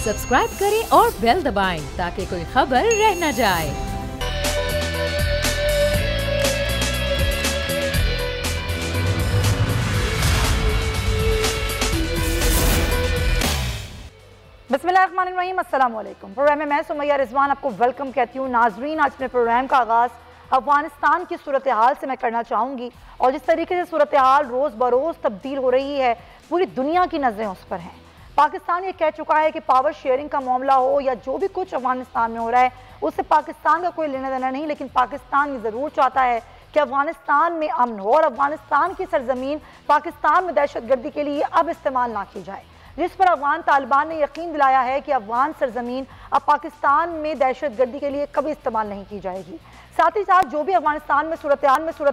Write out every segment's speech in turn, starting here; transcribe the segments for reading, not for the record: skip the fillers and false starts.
Subscribe करें और bell दबाएं ताकि कोई खबर रह न जाए। बिस्मिल्लाहिर्रहमानिर्रहीम, अस्सलाम वालेकुम। प्रोग्राम में मैं सुमैया रिजवान आपको वेलकम कहती हूँ। नाजरीन, आज अपने प्रोग्राम का आगाज़ अफगानिस्तान की सूरत हाल से मैं करना चाहूँगी और जिस तरीके से सूरत हाल रोज़ बरोज़ तब्दील हो रही है, पूरी दुनिया की नज़रें उस पर हैं। पाकिस्तान ये कह चुका है कि पावर शेयरिंग का मामला हो या जो भी कुछ अफगानिस्तान में हो रहा है उससे पाकिस्तान का कोई लेना देना नहीं, लेकिन पाकिस्तान ये ज़रूर चाहता है कि अफगानिस्तान में अमन हो और अफगानिस्तान की सरजमीन पाकिस्तान में दहशतगर्दी के लिए अब इस्तेमाल ना की जाए, जिस पर अफगान तालिबान ने यकीन दिलाया है कि अफगान सरजमीन अब पाकिस्तान में दहशतगर्दी के लिए कभी इस्तेमाल नहीं की जाएगी। साथ ही साथ जो भी अफगानिस्तान में सूरत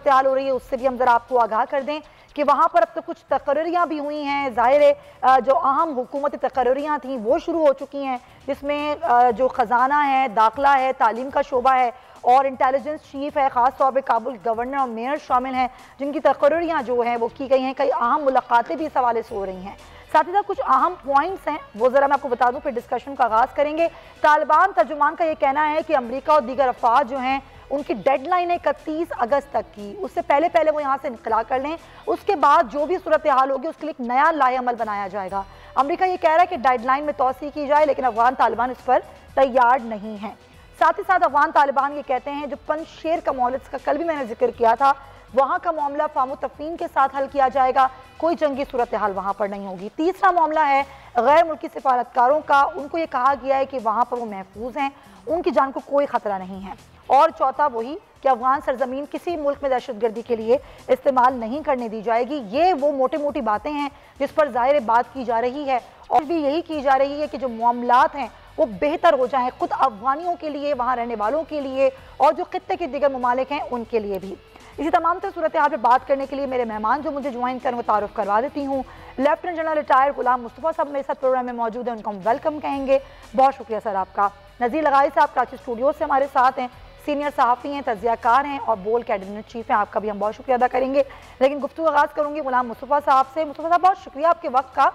हाल हो रही है उससे भी हम ज़रा आपको आगाह कर दें कि वहाँ पर अब तो कुछ तकर्रियाँ भी हुई हैं। ज़ाहिर है जो अहम हुकूमती तकर्रियाँ थी वो शुरू हो चुकी हैं, जिसमें जो ख़जाना है, दाखिला है, तालीम का शोबा है और इंटेलिजेंस चीफ है, ख़ास तौर पे काबुल गवर्नर और मेयर शामिल हैं, जिनकी तकर्रियाँ जो हैं वो की गई हैं। कई अहम मुलाकातें भी इस हवाले से हो रही हैं। साथ ही साथ कुछ अहम पॉइंट्स हैं वो ज़रा मैं आपको बता दूं, फिर डिस्कशन का आगाज़ करेंगे। तालिबान तर्जुमान का ये कहना है कि अमेरिका और दीगर अफवाज जो हैं उनकी डेडलाइन है 31 अगस्त तक की, उससे पहले वो यहाँ से इनकला कर लें, उसके बाद जो भी सूरत हाल होगी उसके लिए एक नया लाएअमल बनाया जाएगा। अमेरिका ये कह रहा है कि डेडलाइन में तोसी की जाए, लेकिन अफगान तालिबान इस पर तैयार नहीं है। साथ ही साथ अफगान तालिबान ये कहते हैं जो पंजशेर का मामला का कल भी मैंने जिक्र किया था, वहाँ का मामला फामो तफहीम के साथ हल किया जाएगा, कोई जंगी सूरत हाल वहाँ पर नहीं होगी। तीसरा मामला है गैर मुल्की सिफारतकारों का, उनको ये कहा गया है कि वहाँ पर वो महफूज हैं, उनकी जान को कोई ख़तरा नहीं है। और चौथा वही कि अफगान सरजमीन किसी मुल्क में दहशतगर्दी के लिए इस्तेमाल नहीं करने दी जाएगी। ये वो मोटी मोटी बातें हैं जिस पर ज़ाहिर बात की जा रही है और भी यही की जा रही है कि जो मामलात हैं वो बेहतर हो जाएं, खुद अफगानियों के लिए, वहाँ रहने वालों के लिए और जो खित्ते के दिगर ममालिक हैं उनके लिए भी। इसी तमाम तरह सूरत हाल पर बात करने के लिए मेरे मेहमान जो मुझे ज्वाइन करें वो तारुफ करवा देती हूँ। लेफ्टिनेंट जनरल रिटायर्ड गुलाम मुस्तफ़ा साहब मेरे साथ प्रोग्राम में मौजूद हैं, उनको हम वेलकम कहेंगे। बहुत शुक्रिया सर आपका। नज़ीर लगाई साहब कराची स्टूडियो से हमारे साथ हैं, सीनियर सहाफ़ी हैं, तज़ियाकार हैं और बोल कैबिनेट चीफ हैं, आपका भी हम बहुत शुक्रिया अदा करेंगे। लेकिन गुफ्तगू आगाज़ करूँगी गुलाम मुस्तफ़ा साहब से। मुस्तफ़ा साहब, बहुत शुक्रिया आपके वक्त का।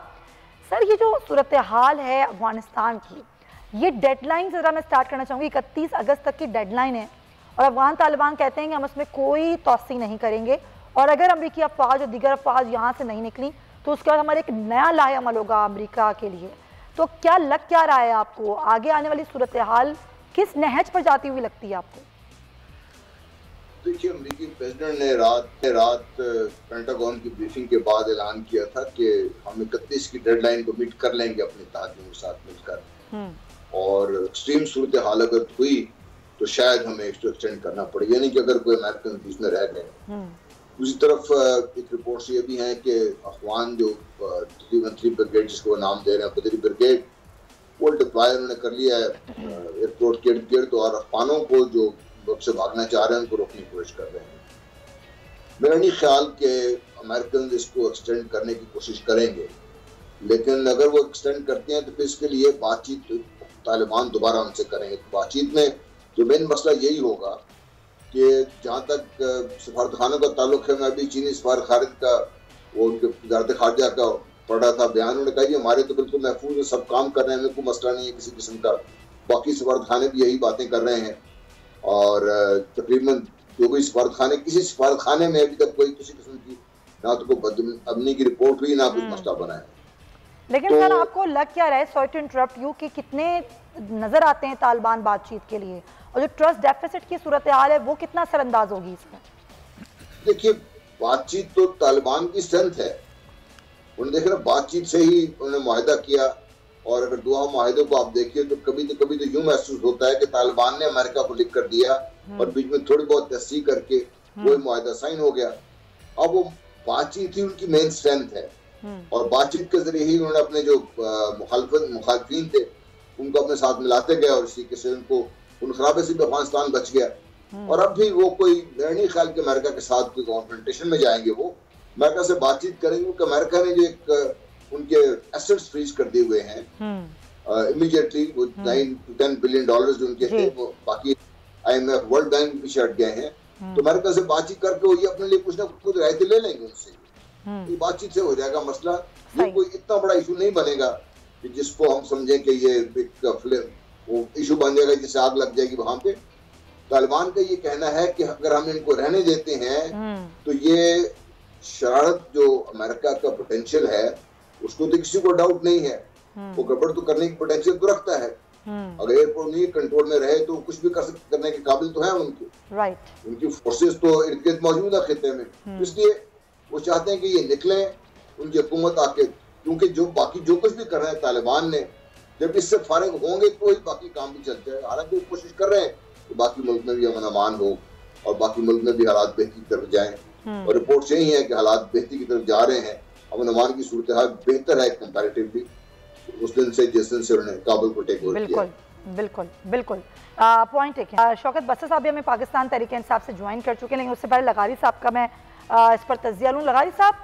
सर, ये जो सूरत हाल है अफगानिस्तान की, ये डेडलाइन ज़रा मैं स्टार्ट करना चाहूँगी। 31 अगस्त तक की डेडलाइन है और अफगान तालिबान कहते हैं कि हम इसमें कोई तोसी नहीं करेंगे और अगर अमरीकी अफवाज और दीगर अफवाज यहाँ से नहीं निकली तो उसके बाद हमारे एक नया लाएअमल होगा अमरीका के लिए। तो क्या लग क्या रहा है आपको, आगे आने वाली सूरत हाल किस नहज पर जाती हुई लगती है आपको? देखिए, अमेरिकी प्रेसिडेंट ने रात पेंटागन की ब्रीफिंग के बाद ऐलान किया था कि हम 31 की डेडलाइन को मीट कर लेंगे अपने ताकतों के साथ मिलकर, और एक्सट्रीम सूरत हाल अगर हुई तो शायद हमें इसको एक्सटेंड करना पड़े, यानी कि अगर कोई अमेरिकन बीच में रह गए। दूसरी तरफ एक रिपोर्ट्स ये भी हैं कि अफगान जो 313 ब्रिगेड जिसको नाम दे रहे हैं बदरी ब्रिगेड, वो डिप्लॉय उन्होंने कर लिया है एयरपोर्ट के इर्द गिर्द और अफगानों को जो वक्त से भागना चाह रहे हैं उनको रोकने की कोशिश कर रहे हैं। मेरा नहीं ख्याल कि अमेरिकन इसको एक्सटेंड करने की कोशिश करेंगे, लेकिन अगर वो एक्सटेंड करते हैं तो फिर इसके लिए बातचीत तालिबान दोबारा उनसे करेंगे। बातचीत में जो मेन मसला यही होगा कि जहाँ तक सफारत खानों का ताल्लुक है, मैं अभी चीनी सफारत खारिज का वो उनके वज़ारत खारजा का पढ़ रहा था बयान, उन्होंने कहा कि हमारे तो बिल्कुल महफूज है, सब काम कर रहे हैं, हमें कोई मसला नहीं है किसी किस्म का। बाकी सफारत खाने भी यही बातें कर रहे हैं और तकरीबन जो भी सफारत खाने, किसी सफारत खाने में अभी तक कोई किसी किस्म की ना तो कोई बदअमनी की रिपोर्ट हुई, ना कुछ मसला बना है। लेकिन सर, आपको लग क्या रहा है, सॉरी टू इंटरप्ट यू, कि कितने नजर आते हैं तालिबान बातचीत के लिए और जो ट्रस्ट डेफिसिट की सूरत हाल है वो कितना असरअंदाज होगी इसमें? देखिए, बातचीत तो तालिबान की स्ट्रेंथ है। उन्होंने देखा बातचीत से ही उन्होंने मुआहिदा किया, और अगर दो मुआहिदों को आप देखिए तो कभी तो यूं महसूस होता है कि तालिबान ने अमेरिका को लिख कर दिया और बीच में थोड़ी बहुत तस्दीक करके वो मुआहिदा साइन हो गया। अब वो बातचीत ही उनकी मेन स्ट्रेंथ है और बातचीत के जरिए ही उन्होंने अपने जो मुखालफिन थे उनको अपने साथ मिलाते गए और इसी से उनको उन खराबे से भी अफगानिस्तान बच गया। और अब भी वो कोई मेरा नहीं ख्याल कि अमेरिका के साथ कोई कॉन्फ्रंटेशन में जाएंगे, वो अमेरिका से बातचीत करेंगे क्योंकि अमेरिका ने जो एक उनके एसेट्स फ्रीज कर दिए हुए हैं इमीडिएटली, वो 9 to 10 बिलियन डॉलर जो उनके थे, वो बाकी IMF वर्ल्ड बैंक भी पीछे हट गए हैं। तो अमेरिका से बातचीत करके वो ये अपने लिए कुछ ना कुछ रायते ले लेंगे उनसे, ये बातचीत से हो जाएगा मसला। ये कोई इतना बड़ा इशू नहीं बनेगा कि जिसको हम समझें कि ये एक वो इशू बन जाएगा, जिससे आग लग जाएगी वहां पे। तालिबान का ये कहना है कि अगर हम इनको रहने देते हैं तो ये शरारत जो अमेरिका का पोटेंशियल है उसको तो किसी को डाउट नहीं है, वो गड़बड़ तो करने की पोटेंशियल तो रखता है। अगर एयरपोर्ट नहीं कंट्रोल में रहे तो कुछ भी करने के काबिल तो है उनके, उनकी फोर्सेस तो इर्द गिर्द मौजूद है खिते में। इसलिए वो चाहते हैं कि ये निकले उनकी हुकूमत आके, क्योंकि जो बाकी जो कुछ भी कर रहे हैं तालिबान ने, जब इससे फारिग होंगे तो ही बाकी काम भी चलते हैं। हालांकि वो कोशिश कर रहे हैं कि बाकी मुल्क में भी अमन अमान हो और बाकी मुल्क में भी हालात बेहतरी की तरफ जाएं, और रिपोर्ट यही है कि हालात बेहतरी की तरफ जा रहे हैं। अमन अमान की सूरत हाल बेहतर है कंपैरेटिवली उस दिन से जिस दिन से उन्होंने काबुल को टेक ओवर किया। बिल्कुल बिल्कुल पॉइंट एक है। शौकत बसर साहब भी हमें पाकिस्तान तहरीक इंसाफ से ज्वाइन कर चुके हैं, लेकिन उससे पहले लगारी साहब का मैं इस पर तजिया लूँ। लगारी साहब,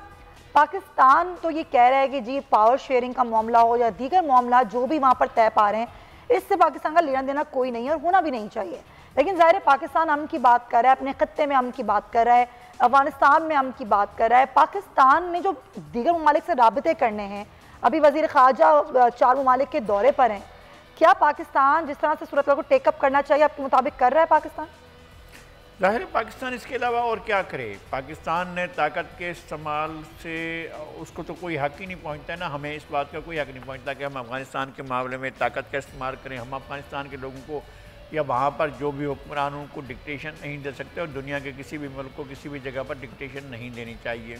पाकिस्तान तो ये कह रहा है कि जी पावर शेयरिंग का मामला हो या दीगर मामला जो भी वहाँ पर तय पा रहे हैं, इससे पाकिस्तान का लेना देना कोई नहीं है और होना भी नहीं चाहिए। लेकिन ज़ाहिर है पाकिस्तान अमन की बात कर रहा है, अपने खत्ते में अमन की बात कर रहा है, अफगानिस्तान में अमन की बात कर रहा है। पाकिस्तान ने जो दीगर ममालिक से राबते करने हैं, अभी वज़ीर ख़ारजा 4 ममालिक के दौरे पर हैं, क्या पाकिस्तान जिस तरह से सूरत को टेकअप करना चाहिए आपके मुताबिक कर रहा है पाकिस्तान? ज़ाहिर है पाकिस्तान इसके अलावा और क्या करे। पाकिस्तान ने ताकत के इस्तेमाल से उसको तो कोई हक़ ही नहीं पहुंचता है ना, हमें इस बात का कोई हक़ नहीं पहुंचता कि हम अफ़गानिस्तान के मामले में ताकत का इस्तेमाल करें। हम अफ़गानिस्तान के लोगों को या वहाँ पर जो भी हुक्मरान उनको डिक्टेशन नहीं दे सकते, और दुनिया के किसी भी मुल्क को किसी भी जगह पर डिक्टेशन नहीं देनी चाहिए।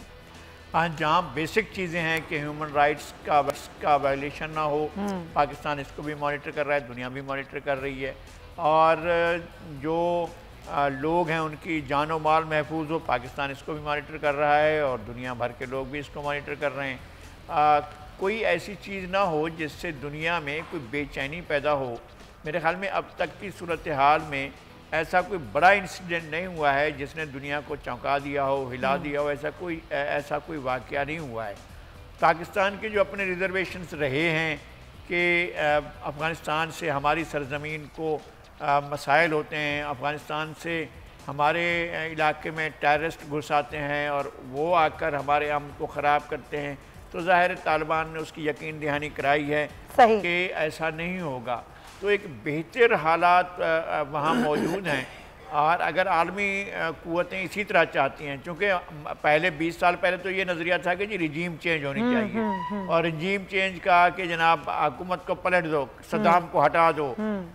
हाँ, जहाँ बेसिक चीज़ें हैं कि ह्यूमन राइट्स का वायलेशन ना हो, पाकिस्तान इसको भी मॉनिटर कर रहा है, दुनिया भी मॉनिटर कर रही है, और जो लोग हैं उनकी जान और माल महफूज हो, पाकिस्तान इसको भी मॉनिटर कर रहा है और दुनिया भर के लोग भी इसको मॉनिटर कर रहे हैं। कोई ऐसी चीज़ ना हो जिससे दुनिया में कोई बेचैनी पैदा हो। मेरे ख़्याल में अब तक की सूरत हाल में ऐसा कोई बड़ा इंसिडेंट नहीं हुआ है जिसने दुनिया को चौंका दिया हो, हिला दिया हो, ऐसा कोई वाक़या नहीं हुआ है। पाकिस्तान के जो अपने रिजर्वेशंस रहे हैं कि अफ़गानिस्तान से हमारी सरज़मीन को मसाइल होते हैं, अफ़गानिस्तान से हमारे इलाके में टेररिस्ट घुस आते हैं और वो आकर हमारे अमन को ख़राब करते हैं, तो ज़ाहिर तालिबान ने उसकी यकीन दहानी कराई है कि ऐसा नहीं होगा। तो एक बेहतर हालात वहाँ मौजूद हैं, और अगर आलमी क़ुव्वतें इसी तरह चाहती हैं, चूँकि पहले 20 साल पहले तो ये नज़रिया था कि जी रिजीम चेंज होनी चाहिए, और रिजीम चेंज का कि जनाब हुकूमत को पलट दो, सद्दाम को हटा दो,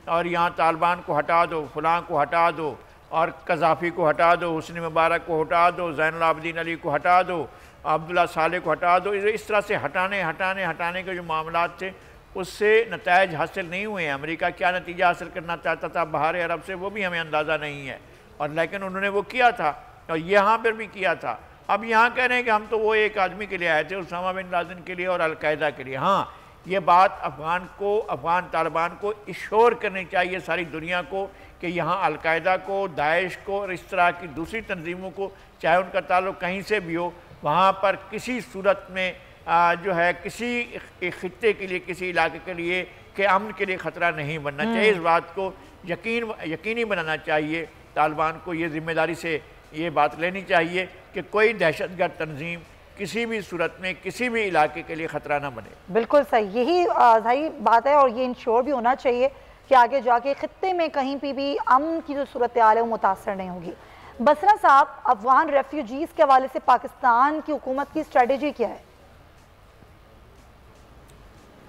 और यहाँ तालिबान को हटा दो, फलां को हटा दो, और कज़ाफ़ी को हटा दो, हुस्नी मुबारक को हटा दो, ज़ैनुल आबिदीन अली को हटा दो, अब्दुल्ला साले को हटा दो। इस तरह से हटाने के जो मामलात थे उससे नतायज हासिल नहीं हुए हैं। अमेरिका क्या नतीजा हासिल करना चाहता था बहार अरब से, वो भी हमें अंदाज़ा नहीं है, और लेकिन उन्होंने वो किया था और यहाँ पर भी किया था। अब यहाँ कह रहे हैं कि हम तो वो एक आदमी के लिए आए थे, उसामा बिन लादेन के लिए और अलकायदा के लिए। हाँ, ये बात अफ़गान तालिबान को इश्योर करनी चाहिए सारी दुनिया को कि यहाँ अलकायदा को, दाइश को और इस तरह की दूसरी तंजीमों को, चाहे उनका ताल्लुक़ कहीं से भी हो, वहाँ पर किसी सूरत में जो है किसी खित्ते के लिए, किसी इलाके के लिए के अमन के लिए ख़तरा नहीं बनना चाहिए। इस बात को यकीनी बनाना चाहिए। तालिबान को ये ज़िम्मेदारी से ये बात लेनी चाहिए कि कोई दहशतगर्द तंजीम किसी भी सूरत में किसी भी इलाके के लिए ख़तरा ना बने। बिल्कुल सही, यही सही बात है, और ये इंश्योर भी होना चाहिए कि आगे जाके खित्ते में कहीं भी अमन की जो सूरत हाल है वो मुतासर नहीं होगी। बसरा साहब, अफगान रेफ्यूजीज़ के हवाले से पाकिस्तान की हुकूमत की स्ट्रेटजी क्या है?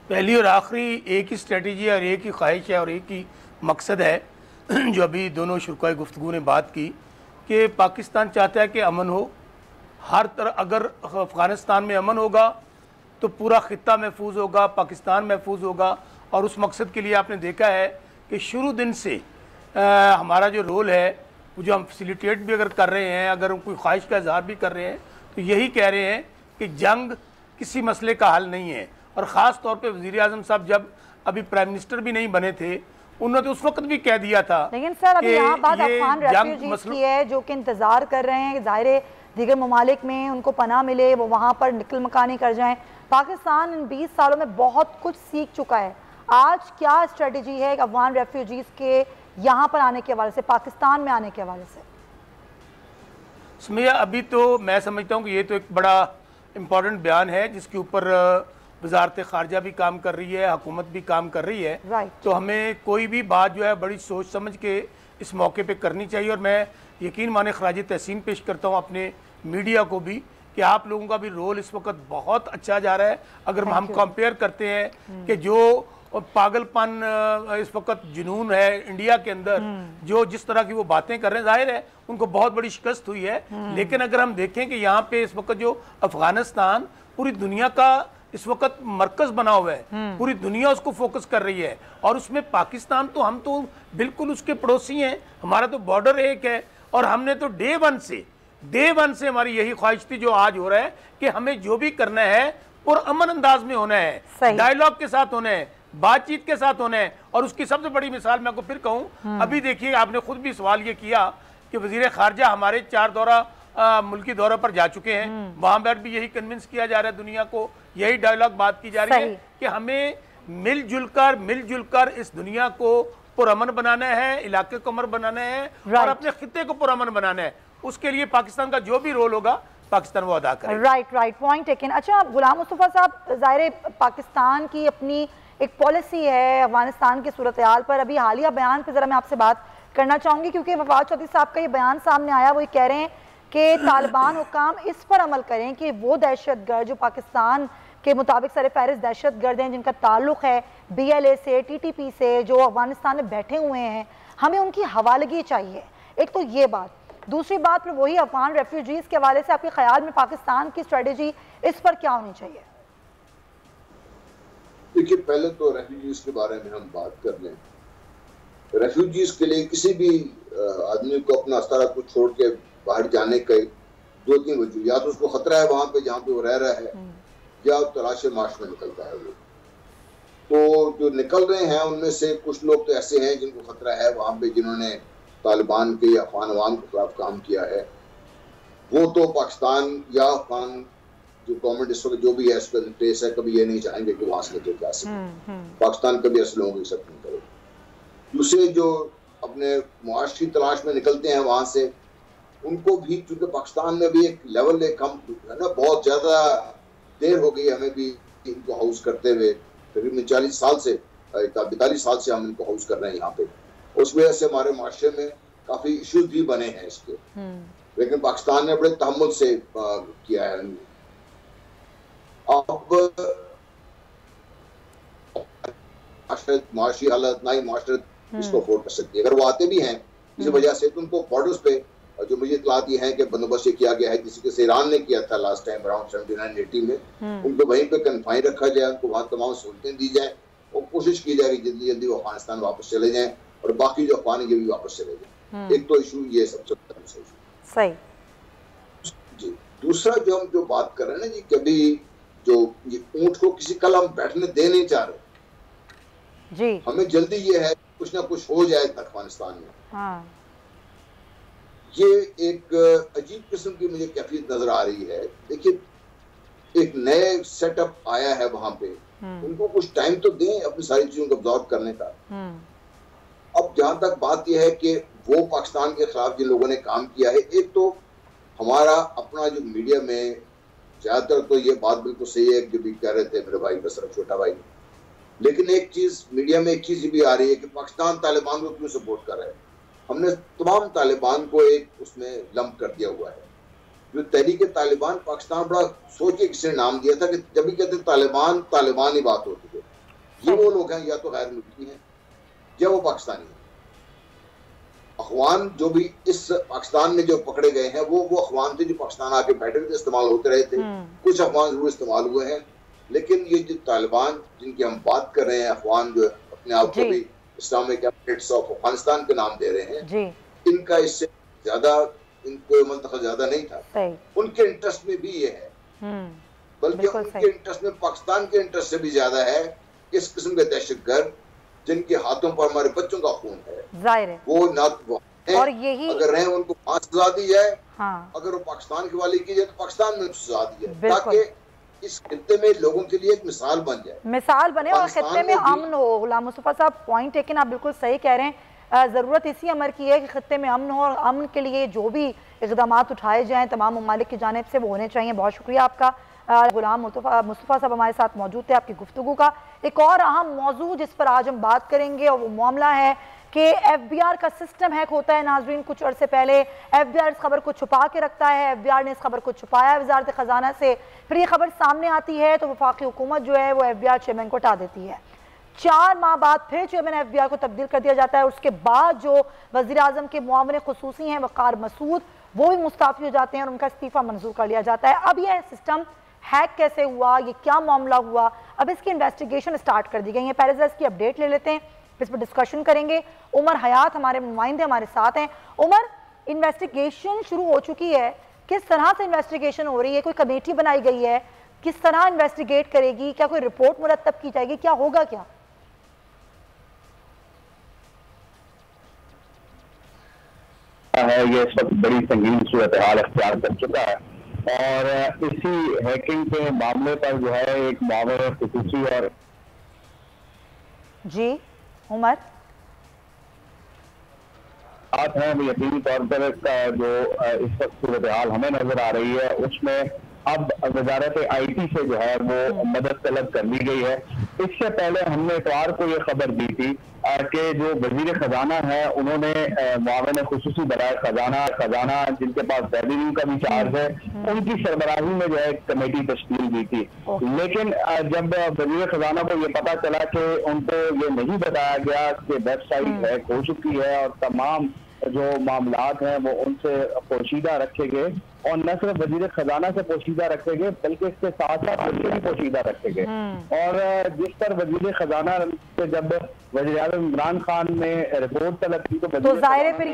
पहली और आखिरी एक ही स्ट्रेटजी है और एक ही ख्वाहिश है और एक ही मकसद है जो अभी दोनों शुरकाए गुफ्तगू ने बात की कि पाकिस्तान चाहता है कि अमन हो हर तरह। अगर अफ़गानिस्तान में अमन होगा तो पूरा ख़ित्ता महफूज होगा, पाकिस्तान महफूज होगा, और उस मकसद के लिए आपने देखा है कि शुरू दिन से हमारा जो रोल है वो जो हम फैसिलिटेट भी अगर कर रहे हैं, अगर हम कोई ख्वाहिश का इजहार भी कर रहे हैं, तो यही कह रहे हैं कि जंग किसी मसले का हल नहीं है। और ख़ास तौर पे वज़ीर आज़म साहब जब अभी प्राइम मिनिस्टर भी नहीं बने थे, उन्होंने तो उस वक्त भी कह दिया था। लेकिन सर अभी यहाँ बात अफगान रेफ्यूजीज़ की है जो कि इंतज़ार कर रहे हैं, ज़ाहिर है दीगर ममालिक में उनको पनाह मिले, वो वहाँ पर निकल मकानी कर जाएं। पाकिस्तान इन 20 सालों में बहुत कुछ सीख चुका है। आज क्या स्ट्रेटजी है अफगान रेफ्यूजीज़ के यहाँ पर आने के हवाले से, पाकिस्तान में आने के हवाले से? सुमैया, अभी तो मैं समझता हूँ कि ये तो एक बड़ा इम्पॉर्टेंट बयान है जिसके ऊपर वजारत ख़ारजा भी काम कर रही है, हुकूमत भी काम कर रही है। राइट। तो हमें कोई भी बात जो है बड़ी सोच समझ के इस मौके पे करनी चाहिए। और मैं यकीन माने खराज तहसीन पेश करता हूँ अपने मीडिया को भी कि आप लोगों का भी रोल इस वक्त बहुत अच्छा जा रहा है। अगर हम कंपेयर करते हैं कि जो पागलपन इस वक्त जुनून है इंडिया के अंदर, जो जिस तरह की वो बातें कर रहे हैं, जाहिर है उनको बहुत बड़ी शिकस्त हुई है। लेकिन अगर हम देखें कि यहाँ पे इस वक्त जो अफगानिस्तान पूरी दुनिया का इस वक्त मरकज बना हुआ है, पूरी दुनिया उसको फोकस कर रही है, और उसमें पाकिस्तान तो हम तो बिल्कुल उसके पड़ोसी हैं, हमारा तो बॉर्डर एक है। और हमने तो डे वन से हमारी यही ख्वाहिश थी, जो आज हो रहा है कि हमें जो भी करना है पुरअमन अंदाज में होना है, डायलॉग के साथ होना है, बातचीत के साथ होना है। और उसकी सबसे बड़ी मिसाल मैं आपको फिर कहूँ, अभी देखिए आपने खुद भी सवाल ये किया कि वजीर खारजा हमारे 4 दौरा मुल्की दौरे पर जा चुके हैं, वहां पर भी यही कन्विंस किया जा रहा है दुनिया को, यही डायलॉग बात की जा रही है कि हमें मिलजुल कर इस दुनिया को पुरअमन बनाना है, इलाके को अमन बनाना है, और अपने खित्ते को पुरअमन बनाना है। उसके लिए पाकिस्तान का जो भी रोल होगा पाकिस्तान वो अदा करे। Right, point taken. अच्छा गुलाम मुस्तफ़ा साहब, ज़ाहिर पाकिस्तान की अपनी एक पॉलिसी है अफगानिस्तान की सूरत हाल पर। अभी हालिया बयान पर ज़रा मैं आपसे बात करना चाहूँगी, क्योंकि वफाद चौधरी साहब का ये बयान सामने आया, वो ये कह रहे हैं कि तालिबान हुक्काम इस पर अमल करें कि वो दहशतगर्द जो पाकिस्तान के मुताबिक सर फहरिस्त दहशतगर्द हैं, जिनका ताल्लुक़ है BLA से, TTP से, जो अफगानिस्तान में बैठे हुए हैं, हमें उनकी हवालगी चाहिए। एक तो ये बात, दूसरी बात फिर वही अफगान रेफ्यूजीज़ के हवाले से आपके ख्याल में पाकिस्तान की स्ट्रेटजी इस पर क्या होनी चाहिए? देखिए, पहले तो रेफ्यूजीज के बारे में हम बात कर लें। रेफ्यूजीज के लिए किसी भी आदमी को अपना सारा कुछ छोड़ के बाहर जाने के 2-3 वजह, या तो उसको खतरा है वहां पे जहाँ पे वो रह रहा है, या तलाश माश में निकलता है वो। तो जो निकल रहे हैं उनमें से कुछ लोग तो ऐसे हैं जिनको खतरा है वहां पे, जिन्होंने तालिबान के या अफगान अवाम के खिलाफ काम किया है। वो तो पाकिस्तान या अफगान जो गवर्नमेंट इस वक्त जो भी है उसका इंटरेस्ट है, कभी ये नहीं चाहेंगे कि वहां से निकल जा सके। पाकिस्तान कभी ऐसे लोगों की सब नहीं करेगा। दूसरे जो अपने मुआशी तलाश में निकलते हैं वहां से, उनको भी, चूंकि पाकिस्तान में भी एक लेवल एक कम है ना, बहुत ज्यादा देर हो गई हमें भी इनको हाउस करते हुए, तकरीबन 40 साल से 42 साल से हम इनको हाउस कर रहे हैं यहाँ पे। उस वजह से हमारे माशरे में काफी इश्यूज भी बने हैं इसके, लेकिन पाकिस्तान ने बड़े तहम्मुल से किया है। अब माशी हालत ना ही माशरत इसको अफोर्ड कर सकती है। अगर वो आते भी हैं इस वजह से, तो उनको बॉर्डर्स पे जो मुझे इतलात ये है कि बंदोबस्त किया गया है, जिसके ईरान ने किया था लास्ट टाइम अराउंड 79-80 में, उनको वहीं पे कन्फाइन रखा जाए, उनको वहाँ तमाम सहूलतें दी जाए, और कोशिश की जाए कि जल्दी जल्दी वो अफगानिस्तान वापस चले जाएं, और बाकी जो अफगान ये भी वापस चले जाएं। एक तो इशू ये सबसे सही जी। दूसरा जो हम जो बात कर रहे हैं ना जी, कभी जो ये ऊंट को किसी कल हम बैठने दे नहीं चाह रहे जी, हमें जल्दी ये है कुछ ना कुछ हो जाए अफगानिस्तान में। हाँ। ये एक अजीब किस्म की मुझे कैफियत नजर आ रही है। देखिए, एक नए सेटअप आया है वहां पे, उनको कुछ टाइम तो दें अपनी सारी चीजों को अब्जॉर्ब करने का। अब जहां तक बात यह है कि वो पाकिस्तान के खिलाफ जिन लोगों ने काम किया है, एक तो हमारा अपना जो मीडिया में ज्यादातर तो ये बात बिल्कुल सही है जो भी कह रहे थे मेरे भाई बसर छोटा भाई, लेकिन एक चीज मीडिया में एक चीज भी आ रही है कि पाकिस्तान तालिबान को क्यों सपोर्ट कर रहा है। हमने तमाम तालिबान को एक उसमें लंप कर दिया हुआ है। जो तहरीक तालिबान पाकिस्तान बड़ा सोच के किसी ने नाम दिया था कि जब भी कहते तालिबान तालिबान ही बात होती है। ये वो लोग हैं या तो गैर मुल्की हैं या वो पाकिस्तानी हैं। अखवान जो भी इस पाकिस्तान में जो पकड़े गए हैं वो अखवान थे जो पाकिस्तान आके बैठे थे, इस्तेमाल होते रहे थे। कुछ अफगान जरूर इस्तेमाल हुए हैं, लेकिन ये जो तालिबान जिनकी हम बात कर रहे हैं, अफगान जो अपने आप को भी इस्लामिक एमिरेट्स ऑफ अफगानिस्तान के नाम दे रहे हैं, इनका इससे ज्यादा इनको मंतखब ज्यादा नहीं था। उनके इंटरेस्ट में भी ये है, बल्कि उनके इंटरेस्ट में पाकिस्तान के इंटरेस्ट से भी ज्यादा है इस किस्म के दहशतगर्द जिनके हाथों पर हमारे बच्चों का खून है। जाहिर है वो ना और यही अगर रहे उनको सजा दी जाए, अगर वो पाकिस्तान की वाली की जाए तो पाकिस्तान में सजा दी जाए, ताकि इस खित्ते में लोगों के लिए एक मिसाल बन जाए, मिसाल बने और खित्ते में अमन हो। गुलाम मुस्तफा साहब पॉइंट टेकन, आप बिल्कुल सही कह रहे हैं। ज़रूरत इसी अमर की है कि खित्ते में अमन हो, और अमन के लिए जो भी इक़दामात उठाए जाएँ तमाम ममालिक की जानिब से वो होने चाहिए। बहुत शुक्रिया आपका गुलाम मुस्तफ़ा साहब हमारे साथ मौजूद थे आपकी गुफ्तगू का एक और अहम मौजू जिस पर आज हम बात करेंगे और वो मामला है कि FBR का सिस्टम हैक होता है। नाजरीन, कुछ अर्से पहले FBR इस खबर को छुपा के रखता है, FBR ने इस खबर को छुपाया वजारत ख़जाना से, फिर ये खबर सामने आती है तो वफाकी हुकूमत जो है वो FBR चेयरमैन को हटा देती है। 4 माह बाद फिर चेयरमैन FBR को तब्दील कर दिया जाता है। उसके बाद जो वज़ीर आज़म के मुआविन खुसूसी हैं वक़ार मसूद, वो भी मुस्ताफ़ी हो जाते हैं और उनका इस्तीफ़ा मंजूर कर लिया जाता है। अब यह सिस्टम हैक कैसे हुआ, ये क्या मामला हुआ, अब इसकी इन्वेस्टिगेशन स्टार्ट कर दी गई है। पहले इसकी अपडेट ले लेते हैं, इस पर डिस्कशन करेंगे। उमर हयात हमारे नुमाइंदे हमारे साथ हैं। उमर, इन्वेस्टिगेशन शुरू हो चुकी है, किस तरह से इन्वेस्टिगेशन हो रही है? कोई कमेटी बनाई गई है, किस तरह इन्वेस्टिगेट करेगी? क्या कोई रिपोर्ट मुरतब की जाएगी? क्या होगा? क्या है ये इस वक्त बड़ी संगीन सूरत हाल अख्तियार कर चुका है और इसी हैकिंग के मामले पर जो है एक मामले खुसूसी और जी उमर बात है यकीनी तौर पर जो इस वक्त सूरत हाल हमें नजर आ रही है उसमें अब वजारत IT से जो है वो मदद तलब कर ली गई है। इससे पहले हमने इतवार को ये खबर दी थी कि जो वजीर खजाना है उन्होंने मुआविन खुसूसी बराए खजाना जिनके पास बैरिंग का भी चार्ज है उनकी सरबराही में जो है कमेटी तश्कील दी थी। लेकिन जब वजीर खजाना को ये पता चला कि उनको ये नहीं बताया गया कि वेबसाइट हैक हो चुकी है और तमाम जो मामलात हैं वो उनसे पोशीदा रखे गए और न सिर्फ वजीर खजाना से पोशीदा रखे गए बल्कि इसके साथ साथ उनसे भी पोशीदा रखे गए। और जिस पर वजीर खजाना से जब वज़ीर आज़म इमरान खान ने रिपोर्ट तलब की तो ज़ाहिर फिर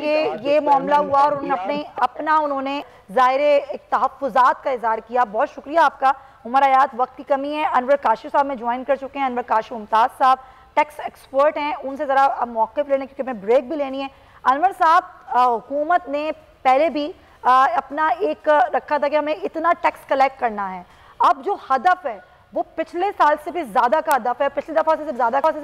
ये मामला हुआ और उन्होंने ज़ाहिर एक तहफ़्फ़ुज़ात का इज़हार किया। बहुत शुक्रिया आपका उमर हयात। वक्त की कमी है, अनवर काशिफ साहब में ज्वाइन कर चुके हैं। अनवर काशिफ मुमताज़ साहब टैक्स एक्सपर्ट हैं, उनसे ज़रा अब मौक़िफ़ लेने क्योंकि हमें ब्रेक भी लेनी है। अनवर साहब, हुकूमत ने पहले भी अपना एक रखा था कि हमें इतना टैक्स कलेक्ट करना है। अब जो हदफ है वो पिछले साल से भी ज़्यादा का हदफ है, पिछली दफ़ा से सिर्फ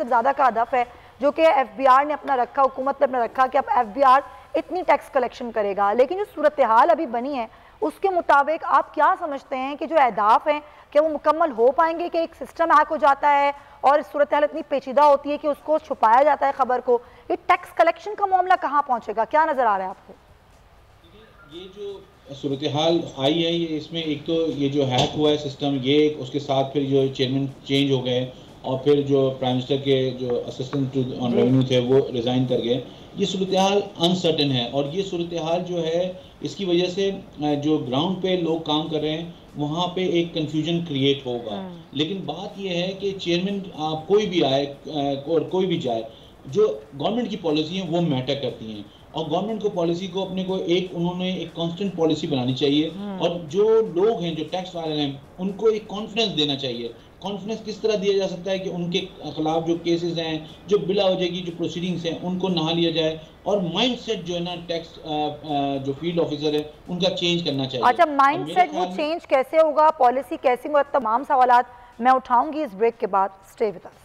ज़्यादा का हदफ है जो कि FBR ने अपना रखा, हुकूमत ने अपना रखा कि अब FBR इतनी टैक्स कलेक्शन करेगा। लेकिन जो सूरत हाल अभी बनी है उसके मुताबिक आप क्या समझते हैं कि जो अहदाफ हैं क्या वो मुकम्मल हो पाएंगे? कि एक सिस्टम हैक हो जाता है और सूरत हाल इतनी पेचीदा होती है कि उसको छुपाया जाता है खबर को, ये टैक्स कलेक्शन का मामला कहाँ पहुँचेगा? क्या नज़र आ रहा है आपको? ये जो सूरत हाल आई है ये इसमें एक तो ये जो हैक हुआ है सिस्टम, ये उसके साथ फिर जो चेयरमैन चेंज हो गए और फिर जो प्राइम मिनिस्टर के जो असिस्टेंट ऑन रेवेन्यू थे वो रिज़ाइन कर गए। ये सूरत हाल अनसर्टन है और ये सूरत हाल जो है इसकी वजह से जो ग्राउंड पे लोग काम कर रहे हैं वहाँ पे एक कन्फ्यूजन क्रिएट होगा। लेकिन बात ये है कि चेयरमैन कोई भी आए और कोई भी जाए, जो गवर्नमेंट की पॉलिसी है वो मैटर करती हैं और गवर्नमेंट को पॉलिसी को अपने को उन्होंने एक कांस्टेंट पॉलिसी बनानी चाहिए और जो लोग हैं जो टैक्स वाले हैं उनको एक कॉन्फिडेंस देना चाहिए। कॉन्फिडेंस किस तरह दिया जा सकता है कि उनके खिलाफ जो केसेस हैं, जो बिला हो जाएगी, जो प्रोसीडिंग्स हैं उनको नहा लिया जाए और माइंडसेट जो है ना टैक्स जो फील्ड ऑफिसर है उनका चेंज करना चाहिए। अच्छा, माइंडसेट वो चेंज कैसे होगा, पॉलिसी कैसी होगी, तमाम सवालात मैं उठाऊंगी इस ब्रेक के बाद। Stay with us.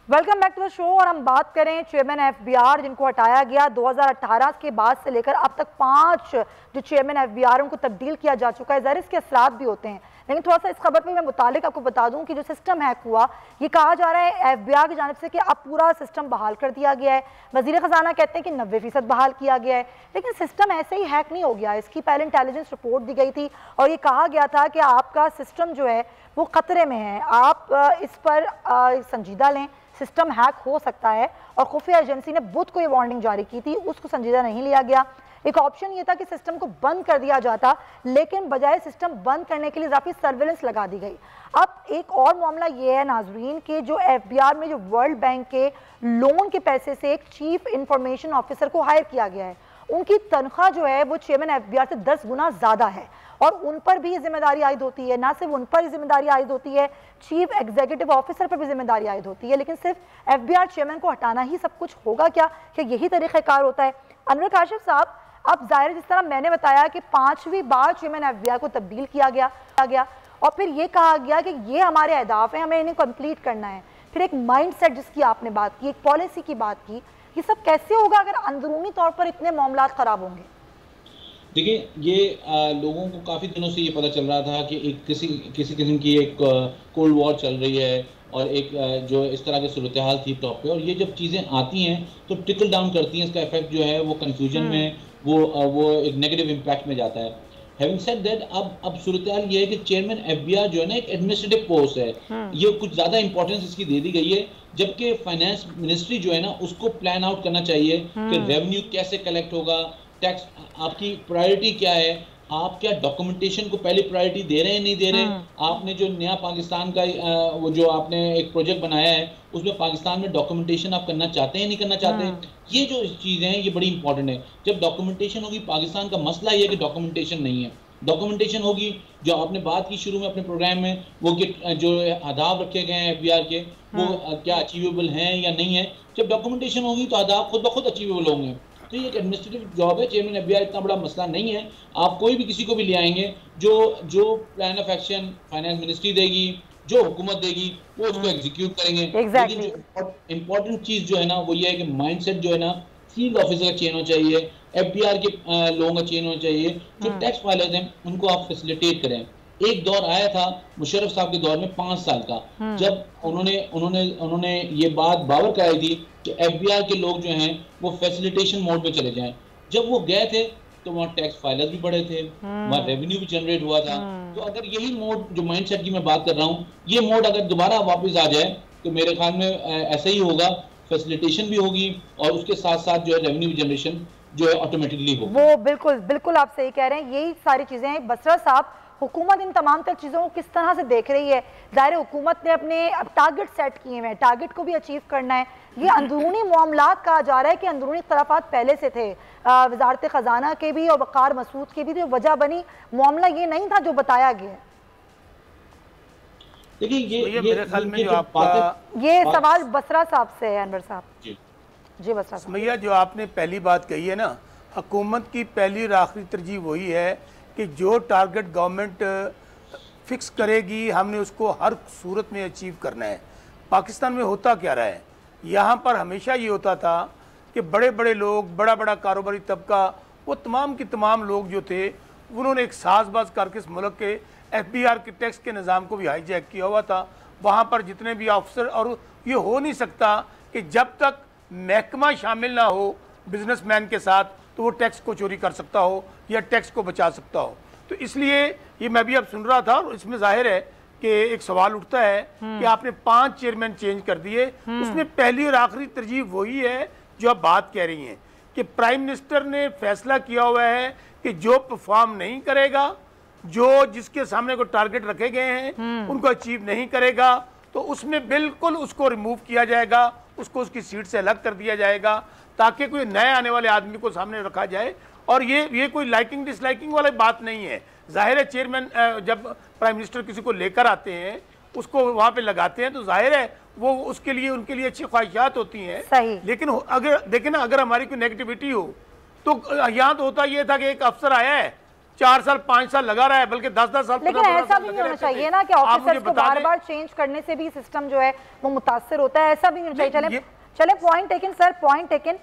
Welcome back to the show और हम बात करें चेयरमैन FBR जिनको हटाया गया 2018 के बाद से लेकर अब तक 5 जो चेयरमैन FBR उनको तब्दील किया जा चुका है। ज़ाहिर इसके असरात भी होते हैं, लेकिन थोड़ा सा इस खबर पे मैं मुतालिक आपको बता दूं कि जो सिस्टम हैक हुआ ये कहा जा रहा है FBR की जानिब से कि अब पूरा सिस्टम बहाल कर दिया गया है। वज़ीर ख़जाना कहते हैं कि 90% बहाल किया गया है, लेकिन सिस्टम ऐसे ही हैक नहीं हो गया। इसकी पहले इंटेलिजेंस रिपोर्ट दी गई थी और ये कहा गया था कि आपका सिस्टम जो है वो ख़तरे में है, आप इस पर संजीदा लें, सिस्टम हैक हो सकता है। और खुफिया एजेंसी ने बुध को ये वार्निंग जारी की थी, उसको संजीदा नहीं लिया गया। एक ऑप्शन ये था कि सिस्टम को बंद कर दिया जाता, लेकिन बजाय सिस्टम बंद करने के लिए इजाफी सर्विलेंस लगा दी गई। अब एक और मामला ये है नाजरीन कि जो FBR में जो वर्ल्ड बैंक के लोन के पैसे से एक चीफ इंफॉर्मेशन ऑफिसर को हायर किया गया है, उनकी तनख्वाह जो है वो चेयरमैन FBR से 10 गुना ज़्यादा है और उन पर भी जिम्मेदारी आयद होती है। ना सिर्फ उन पर जिम्मेदारी आयद होती है, चीफ एग्जीक्यूटिव ऑफिसर पर भी जिम्मेदारी आयद होती है। लेकिन सिर्फ FBR चेयरमैन को हटाना ही सब कुछ होगा क्या? कि यही तरीक़ेकार होता है? अनवर काशिफ साहब, अब जाहिर जिस तरह मैंने बताया कि 5वीं बार चेयरमैन FBI को तब्दील किया गया और फिर ये कहा गया कि ये हमारे अहदाफ हैं, हमें इन्हें कंप्लीट करना है। फिर एक माइंडसेट जिसकी आपने बात की, एक पॉलिसी की बात की, ये सब कैसे होगा अगर अंदरूनी तौर पर इतने मामला खराब होंगे? देखिए, ये लोगों को काफ़ी दिनों से ये पता चल रहा था कि एक किसी किस्म की एक कोल्ड वॉर चल रही है और एक जो इस तरह की सूरत हाल थी टॉप पे, और ये जब चीज़ें आती हैं तो ट्रिकल डाउन करती हैं, इसका इफेक्ट जो है वो कंफ्यूजन में वो एक नेगेटिव इम्पैक्ट में जाता है। हैविंग सेड दैट, अब सूरत हाल ये है कि चेयरमैन FBI जो है ना एक एडमिनिस्ट्रेटिव पोस्ट है, ये कुछ ज़्यादा इंपॉर्टेंस इसकी दे दी गई है, जबकि फाइनेंस मिनिस्ट्री जो है ना उसको प्लान आउट करना चाहिए कि रेवेन्यू कैसे कलेक्ट होगा, टैक्स आपकी प्रायोरिटी क्या है, आप क्या डॉक्यूमेंटेशन को पहले प्रायोरिटी दे रहे हैं नहीं दे रहे हैं। आपने जो नया पाकिस्तान का वो जो आपने एक प्रोजेक्ट बनाया है उसमें पाकिस्तान में डॉक्यूमेंटेशन आप करना चाहते हैं नहीं करना चाहते हैं, ये जो चीज़ें हैं ये बड़ी इंपॉर्टेंट है। जब डॉक्यूमेंटेशन होगी, पाकिस्तान का मसला ये है कि डॉक्यूमेंटेशन नहीं है, डॉक्यूमेंटेशन होगी, जो आपने बात की शुरू में अपने प्रोग्राम में, वो कि जो अहदाफ रखे गए हैं FBI के वो क्या अचीवेबल हैं या नहीं है। जब डॉक्यूमेंटेशन होगी तो अहदाफ खुद ब खुद अचीवेबल होंगे। तो ये एक एडमिनिस्ट्रेटिव जॉब है, चेयरमैन FBI इतना बड़ा मसला नहीं है। आप कोई भी किसी को भी ले आएंगे, जो plan of action finance ministry देगी, जो हुकूमत देगी, वो उसको एग्जीक्यूट करेंगे। लेकिन जो इम्पोर्टेंट चीज़ जो है ना वो ये है कि माइंडसेट जो है ना फील्ड ऑफिसर का चेंज होना चाहिए, FBR के लोगों का चेंज होना चाहिए, जो टैक्स फाइलर्स हैं उनको आप फैसिलिटेट करें। एक दौर आया था मुशर्रफ साहब के दौर में 5 साल का, जब उन्होंने ये बात बावर कराई थी कि FBR के लोग जो हैं वो फैसिलिटेशन मोड में चले जाएं। जब वो गए थे तो वहाँ टैक्स फाइलर्स भी बढ़े थे, वहाँ रेवेन्यू भी जनरेट हुआ था। तो अगर यही मोड जो माइंडसेट की मैं बात कर रहा हूँ, ये मोड अगर दोबारा वापस आ जाए तो मेरे ख्याल में ऐसा ही होगा, फैसिलिटेशन भी होगी और उसके साथ साथ जो है रेवेन्यू जनरेशन जो है ऑटोमेटिकली होगी। वो बिल्कुल आप सही कह रहे हैं, यही सारी चीज़ें हैं। बसरा साहब, हुकूमत इन तमाम तर चीज़ों को किस तरह से देख रही है? ज़ाहिर हुकूमत ने अपने अब टारगेट सेट किए हैं, टारगेट को भी अचीव करना है। ये अंदरूनी मामलात कहा जा रहा है कि अंदरूनी इख्तलाफात पहले से थे, वजारत ख़जाना के भी और वक़ार मसूद के भी, जो वजह बनी मामला ये नहीं था जो बताया गया। देखिए ये सवाल बसरा साहब से है। अनवर साहब जी बसरा साहब, भैया जो आपने पहली बात कही है ना, हुकूमत की पहली और आखिरी तरजीह वही है कि जो टारगेट गवर्नमेंट फिक्स करेगी हमने उसको हर सूरत में अचीव करना है। पाकिस्तान में होता क्या रहा है, यहाँ पर हमेशा ये होता था कि बड़े बड़े लोग, बड़ा बड़ा कारोबारी तबका, वो तमाम की तमाम लोग जो थे उन्होंने एक साजबाज करके इस मुल्क के FBR के टैक्स के निज़ाम को भी हाईजैक किया हुआ था। वहाँ पर जितने भी ऑफिसर, और ये हो नहीं सकता कि जब तक महकमा शामिल ना हो बिजनेसमैन के साथ तो वो टैक्स को चोरी कर सकता हो या टैक्स को बचा सकता हो। तो इसलिए ये मैं भी अब सुन रहा था और इसमें जाहिर है कि एक सवाल उठता है कि आपने 5 चेयरमैन चेंज कर दिए, उसमें पहली और आखिरी तरजीह वही है जो आप बात कह रही हैं कि प्राइम मिनिस्टर ने फैसला किया हुआ है कि जो परफॉर्म नहीं करेगा, जो जिसके सामने को टारगेट रखे गए हैं उनको अचीव नहीं करेगा, तो उसमें बिल्कुल उसको रिमूव किया जाएगा, उसको उसकी सीट से अलग कर दिया जाएगा, ताकि कोई नए आने वाले आदमी को सामने रखा जाए। और ये कोई लाइकिंग डिसलाइकिंग वाली बात नहीं है। जाहिर है चेयरमैन जब प्राइम मिनिस्टर किसी को लेकर आते हैं, उसको वहाँ पे लगाते हैं, तो जाहिर है वो उसके लिए, उनके लिए अच्छी ख्वाहिशात होती हैं। लेकिन अगर देखें ना, अगर हमारी कोई नेगेटिविटी हो तो यहाँ तो होता ये था कि एक अफसर आया है, 4 साल 5 साल लगा रहा है, बल्कि 10-10 साल। लेकिन ऐसा भी नहीं होना चाहिए ना कि ऑफिसर्स को बार-बार चेंज करने से भी सिस्टम जो है वो मुतासर होता है, ऐसा भी नहीं होना चाहिए। चले point taken sir, point taken.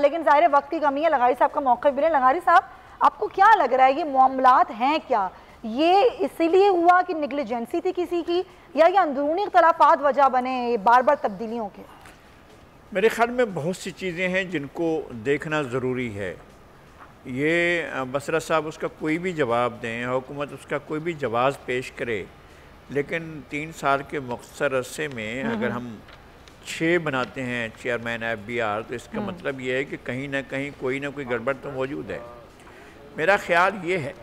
लेकिन ज़ाहिर वक्त की कमी है, लगारी साहब का मौका भी मिले। लगारी साहब, आपको क्या लग रहा है ये मामलात हैं क्या, ये इसीलिए हुआ कि निगलिजेंसी थी किसी की, या ये अंदरूनी इख्तलाफात वजह बने ये बार बार तब्दीलियों के? मेरे ख्याल में बहुत सी चीज़ें हैं जिनको देखना ज़रूरी है। ये बसरा साहब उसका कोई भी जवाब दें, हुकूमत उसका कोई भी जवाब पेश करे, लेकिन 3 साल के मुख्तसर अरसे में अगर हम 6 बनाते हैं चेयरमैन FBR, तो इसका मतलब ये है कि कहीं ना कहीं कोई ना कोई गड़बड़ तो मौजूद है। मेरा ख्याल ये है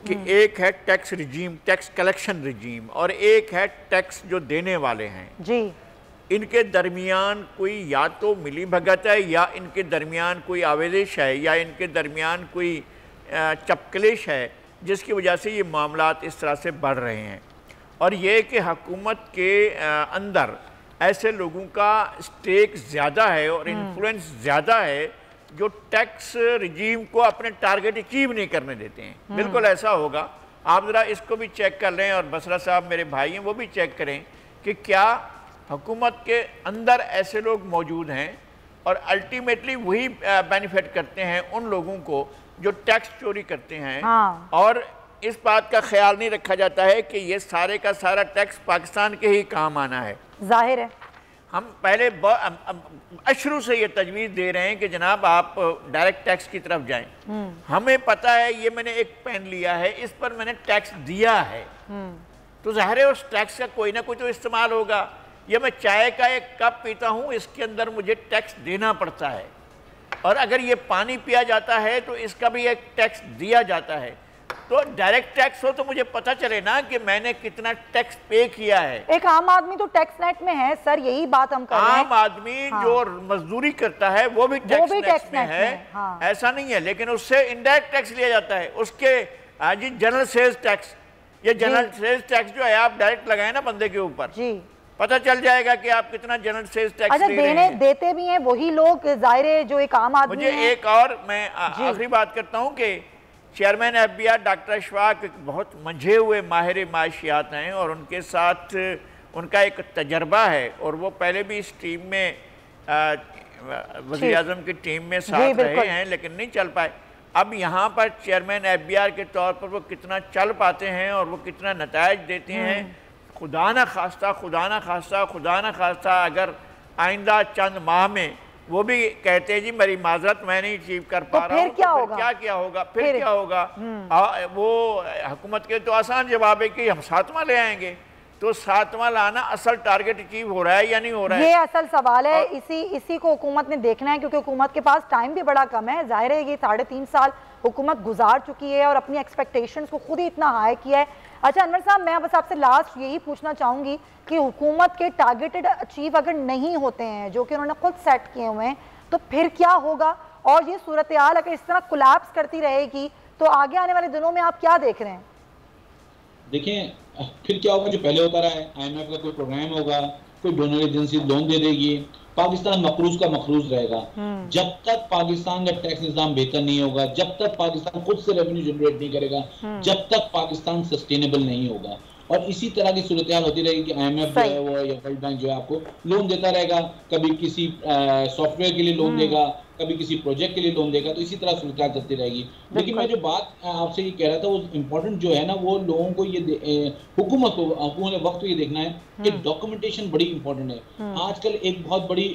कि एक है tax regime, tax collection regime, और एक है टैक्स जो देने वाले हैं जी। इनके दरमियान कोई या तो मिली भगत है, या इनके दरमियान कोई आवेदिश है, या इनके दरमियान कोई चपकलिश है, जिसकी वजह से ये मामलात इस तरह से बढ़ रहे हैं। और ये कि हुकूमत के अंदर ऐसे लोगों का स्टेक ज़्यादा है और इन्फ्लुएंस ज़्यादा है जो टैक्स रिजीम को अपने टारगेट अचीव नहीं करने देते हैं। बिल्कुल ऐसा होगा। आप ज़रा इसको भी चेक कर लें, और बसरा साहब मेरे भाई हैं वो भी चेक करें कि क्या हुकूमत के अंदर ऐसे लोग मौजूद हैं और अल्टीमेटली वही बेनिफिट करते हैं उन लोगों को जो टैक्स चोरी करते हैं। और इस बात का ख्याल नहीं रखा जाता है कि ये सारे का सारा टैक्स पाकिस्तान के ही काम आना है। जाहिर है हम पहले अशरू से ये तजवीज़ दे रहे हैं कि जनाब आप डायरेक्ट टैक्स की तरफ जाएं। हमें पता है ये मैंने एक पेन लिया है, इस पर मैंने टैक्स दिया है, तो ज़ाहिर है उस टैक्स का कोई ना कोई तो इस्तेमाल होगा। या मैं चाय का एक कप पीता हूँ, इसके अंदर मुझे टैक्स देना पड़ता है, और अगर ये पानी पिया जाता है तो इसका भी एक टैक्स दिया जाता है। तो डायरेक्ट टैक्स हो तो मुझे पता चले ना कि मैंने कितना टैक्स पे किया है। एक आम आदमी तो टैक्स नेट में है सर, यही बात हम कर रहे हैं। आम आदमी जो मजदूरी करता है वो भी टैक्स नेट में है। ऐसा नहीं है, लेकिन उससे इनडायरेक्ट टैक्स लिया जाता है। उसके जी जनरल सेल्स टैक्स, ये जनरल सेल्स टैक्स जो है आप डायरेक्ट लगाए ना बंदे के ऊपर, जी पता चल जाएगा कि आप कितना जनरल सेल्स टैक्स अच्छा देते भी हैं वही लोग, जाहिर जो एक आम आदमी। मुझे एक और मैं आखिरी बात करता हूँ कि चेयरमैन FBI डॉक्टर अशफाक बहुत मंझे हुए माहिर माशियात हैं, और उनके साथ उनका एक तजर्बा है, और वो पहले भी इस टीम में वज़ीर आज़म की टीम में साथ रहे हैं लेकिन नहीं चल पाए। अब यहाँ पर चेयरमैन FBI के तौर पर वो कितना चल पाते हैं और वो कितना नताइज देते हैं, खुदा न खास्ता अगर आइंदा चंद माह में वो भी कहते हैं जी मेरी माजरत मैं नहीं अचीव कर पा रहा हूँ, तो क्या होगा फिर वो हुकूमत के तो आसान जवाब है कि हम 7वां ले आएंगे। तो 7वां लाना असल टारगेट अचीव हो रहा है या नहीं हो रहा है, ये असल सवाल है। इसी को हुकूमत ने देखना है, क्योंकि हुकूमत के पास टाइम भी बड़ा कम है। जाहिर है ये 3.5 साल हुकूमत गुजार चुकी है और अपनी एक्सपेक्टेशंस को खुद ही इतना हाई किया है। अच्छा अनवर साहब, मैं बस आपसे लास्ट यही पूछना चाहूँगी कि हुकूमत के टारगेटेड अचीव अगर नहीं होते हैं जो कि उन्होंने खुद सेट किए हुए हैं, तो फिर क्या होगा? और ये सूरत हाल अगर इस तरह कोलैप्स करती रहेगी तो आगे आने वाले दिनों में आप क्या देख रहे हैं? देखें फिर क्या होगा, जो पहले होता रहा है, IMF का कोई प्रोग्राम होगा, कोई डोनर एजेंसी लोन दे देगी, पाकिस्तान मकरूज का मकरूज रहेगा। जब तक पाकिस्तान का टैक्स निज़ाम बेहतर नहीं होगा, जब तक पाकिस्तान खुद से रेवेन्यू जनरेट नहीं करेगा, जब तक पाकिस्तान सस्टेनेबल नहीं होगा। और इसी तरह की सूरत हाल होती रहेगी कि IMF जो है वो या वर्ल्ड बैंक जो है आपको लोन देता रहेगा, कभी किसी सॉफ्टवेयर के लिए लोन देगा, कभी किसी प्रोजेक्ट के लिए लोन देगा, तो इसी तरह सूरत हाल चलती रहेगी। लेकिन मैं जो बात आपसे ये कह रहा था वो इम्पोर्टेंट जो है ना, वो लोगों को ये हुकूमत ने वक्त ये देखना है कि डॉक्यूमेंटेशन बड़ी इंपॉर्टेंट है। आजकल एक बहुत बड़ी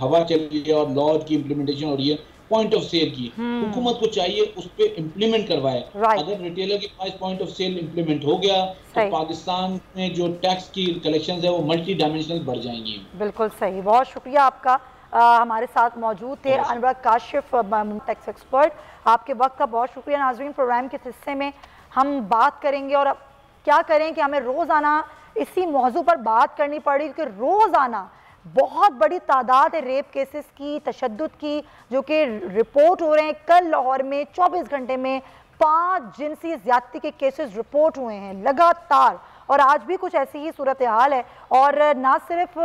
हवा चल रही है और लॉ की इम्प्लीमेंटेशन हो रही है पॉइंट ऑफ सेल की। हुकूमत को चाहिए उस पर इम्प्लीमेंट करवाए। अगर रिटेलर के पास पॉइंट ऑफ सेल इम्प्लीमेंट हो गया तो पाकिस्तान में जो टैक्स की कलेक्शंस है वो मल्टी डायमेंशनल बढ़ जाएंगी। बिल्कुल सही, बहुत शुक्रिया आपका। हमारे साथ मौजूद थे अनवर काशिफ, टैक्स एक्सपर्ट। आपके वक्त का बहुत शुक्रिया। नाज़रीन, प्रोग्राम के हिस्से में हम बात करेंगे और अब क्या करें कि हमें रोज़ाना इसी मौजू पर बात करनी पड़ी, क्योंकि रोज़ाना बहुत बड़ी तादाद है रेप केसेस की, तशद्दुद की, जो कि रिपोर्ट हो रहे हैं। कल लाहौर में 24 घंटे में 5 जिनसी ज़्यादती के केसेस रिपोर्ट हुए हैं लगातार, और आज भी कुछ ऐसी ही सूरत हाल है। और ना सिर्फ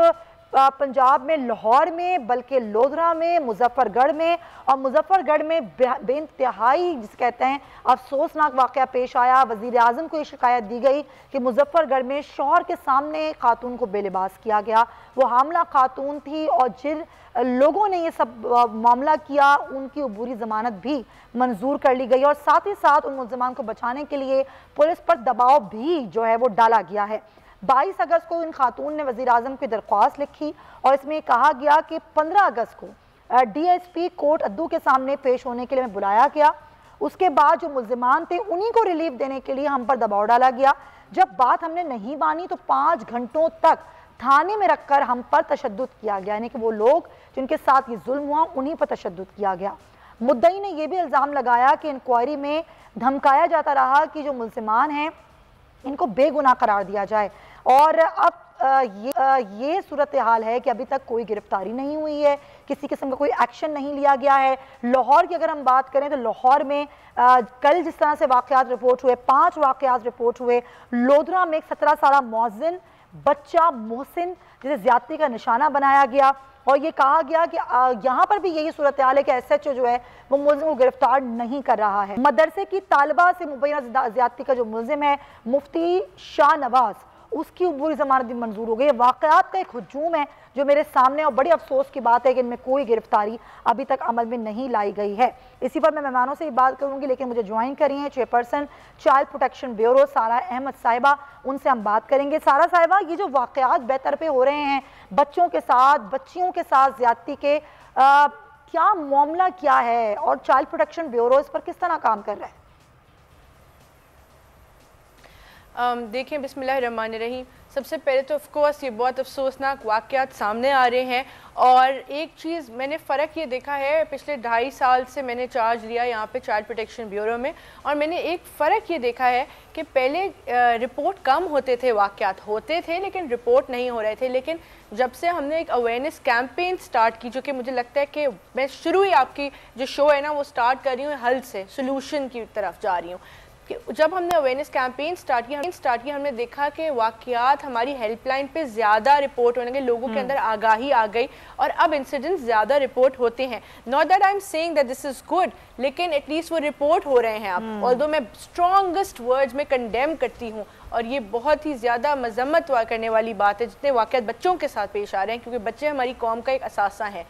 पंजाब में लाहौर में, बल्कि लोधरा में, मुजफ्फरगढ़ में, और मुजफ्फरगढ़ में बेइंतहाई जिसे कहते हैं अफसोसनाक वाक़या पेश आया। वज़ीर आज़म को ये शिकायत दी गई कि मुजफ्फरगढ़ में शौहर के सामने खातून को बेलिबास किया गया। वो हामला खातून थी और जिन लोगों ने ये सब मामला किया उनकी अबूरी ज़मानत भी मंजूर कर ली गई, और साथ ही साथ उन मुल्ज़िमान को बचाने के लिए पुलिस पर दबाव भी जो है वो डाला गया है। 22 अगस्त को इन खातून ने वज़ीर आज़म की दरख्वास्त लिखी और इसमें कहा गया कि 15 अगस्त को DSP कोर्ट अद्दू के सामने पेश होने के लिए हमें बुलाया गया। उसके बाद जो मुल्ज़िमान थे उन्हीं को रिलीफ देने के लिए हम पर दबाव डाला गया। जब बात हमने नहीं मानी तो 5 घंटों तक थाने में रखकर हम पर तशद्दुद किया गया, यानी कि वो लोग जिनके साथ ये जुल्म हुआ उन्हीं पर तशद्दुद किया गया। मुद्दई ने यह भी इल्ज़ाम लगाया कि इंक्वायरी में धमकाया जाता रहा कि जो मुल्ज़िमान हैं इनको बेगुनाह करार दिया जाए, और अब ये सूरत हाल है कि अभी तक कोई गिरफ्तारी नहीं हुई है, किसी किस्म का कोई एक्शन नहीं लिया गया है। लाहौर की अगर हम बात करें तो लाहौर में कल जिस तरह से वाक़यात रिपोर्ट हुए, 5 वाक़यात रिपोर्ट हुए। लोधरा में एक 17 साला मौज़िन बच्चा मोहसिन जिसे ज्यादती का निशाना बनाया गया और ये कहा गया कि यहाँ पर भी यही सूरत हाल है कि SHO जो है वो मुलजिम को गिरफ्तार नहीं कर रहा है। मदरसे की तालिबा से मुबैना ज्यादती का जो मुलजिम है मुफ्ती शाह नवाज, उसकी अबूरी जमानत भी मंजूर हो गई। वाक़यात का एक हुजूम है जो मेरे सामने, और बड़ी अफसोस की बात है कि इनमें कोई गिरफ्तारी अभी तक अमल में नहीं लाई गई है। इसी पर मैं मेहमानों से भी बात करूंगी, लेकिन मुझे ज्वाइन करी है चेयरपर्सन चाइल्ड प्रोटेक्शन ब्यूरो सारा अहमद साहिबा, उनसे हम बात करेंगे। सारा साहिबा, ये जो वाक़यात बेहतर पे हो रहे हैं बच्चों के साथ, बच्चियों के साथ ज्यादती के, क्या मामला क्या है और चाइल्ड प्रोटेक्शन ब्यूरो इस पर किस तरह काम कर रहा है? देखें, बिस्मिल्लाहिर्रहमानिर्रहीम, सबसे पहले तो ऑफकोर्स ये बहुत अफसोसनाक वाक़यात सामने आ रहे हैं। और एक चीज़ मैंने फ़र्क ये देखा है, पिछले 2.5 साल से मैंने चार्ज लिया यहाँ पे चाइल्ड प्रोटेक्शन ब्यूरो में, और मैंने एक फ़र्क ये देखा है कि पहले रिपोर्ट कम होते थे, वाक़यात होते थे लेकिन रिपोर्ट नहीं हो रहे थे। लेकिन जब से हमने एक अवेयरनेस कैंपेन स्टार्ट की, जो कि मुझे लगता है कि मैं शुरू ही आपकी जो शो है ना वो स्टार्ट कर रही हूँ हल से सोल्यूशन की तरफ जा रही हूँ। जब हमने अवेयरनेस कैंपेन स्टार्ट किया हमने देखा कि वाक़यात हमारी हेल्पलाइन पे ज़्यादा रिपोर्ट होने के, लोगों के अंदर आगाही आ गई और अब इंसिडेंट्स ज़्यादा रिपोर्ट होते हैं। Not that I am saying that this is good, लेकिन एटलीस्ट वो रिपोर्ट हो रहे हैं अब। ऑल्दो मैं स्ट्रॉन्गेस्ट वर्ड्स में कंडेम करती हूँ और ये बहुत ही ज़्यादा मजम्मत करने वाली बात है जितने वाक़यात बच्चों के साथ पेश आ रहे हैं, क्योंकि बच्चे हमारी कौम का एक असासा है।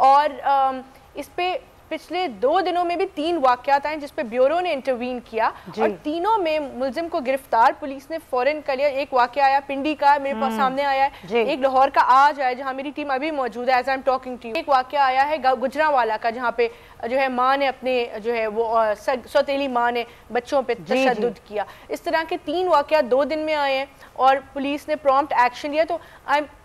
और इस पे पिछले 2 दिनों में भी 3 वाक़यात आए जिस पे ब्यूरो ने इंटरवीन किया और तीनों में मुलजिम को गिरफ्तार पुलिस ने फौरन कर लिया। एक वाक़या आया पिंडी का, मेरे पास सामने आया है, एक लाहौर का आज आया जहां मेरी टीम अभी मौजूद है as I am talking to you. एक वाक़या आया है गुजरांवाला का, जहां पे जो है माँ ने अपने जो है वो सौतेली माँ ने बच्चों पे तशद्दुद किया। इस तरह के 3 वाक़यात 2 दिन में आए हैं और पुलिस ने प्रॉम्प्ट एक्शन लिया। तो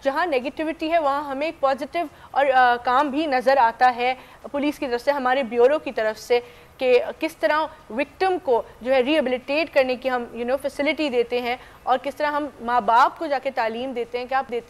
जहाँ नेगेटिविटी है वहाँ हमें एक पॉजिटिव और काम भी नज़र आता है पुलिस की तरफ से, हमारे ब्यूरो की तरफ से, कि किस तरह विक्टिम को जो है रिहेबिलिटेट करने की हम फैसिलिटी देते हैं और किस तरह हम माँ बाप को जाके तालीम देते हैं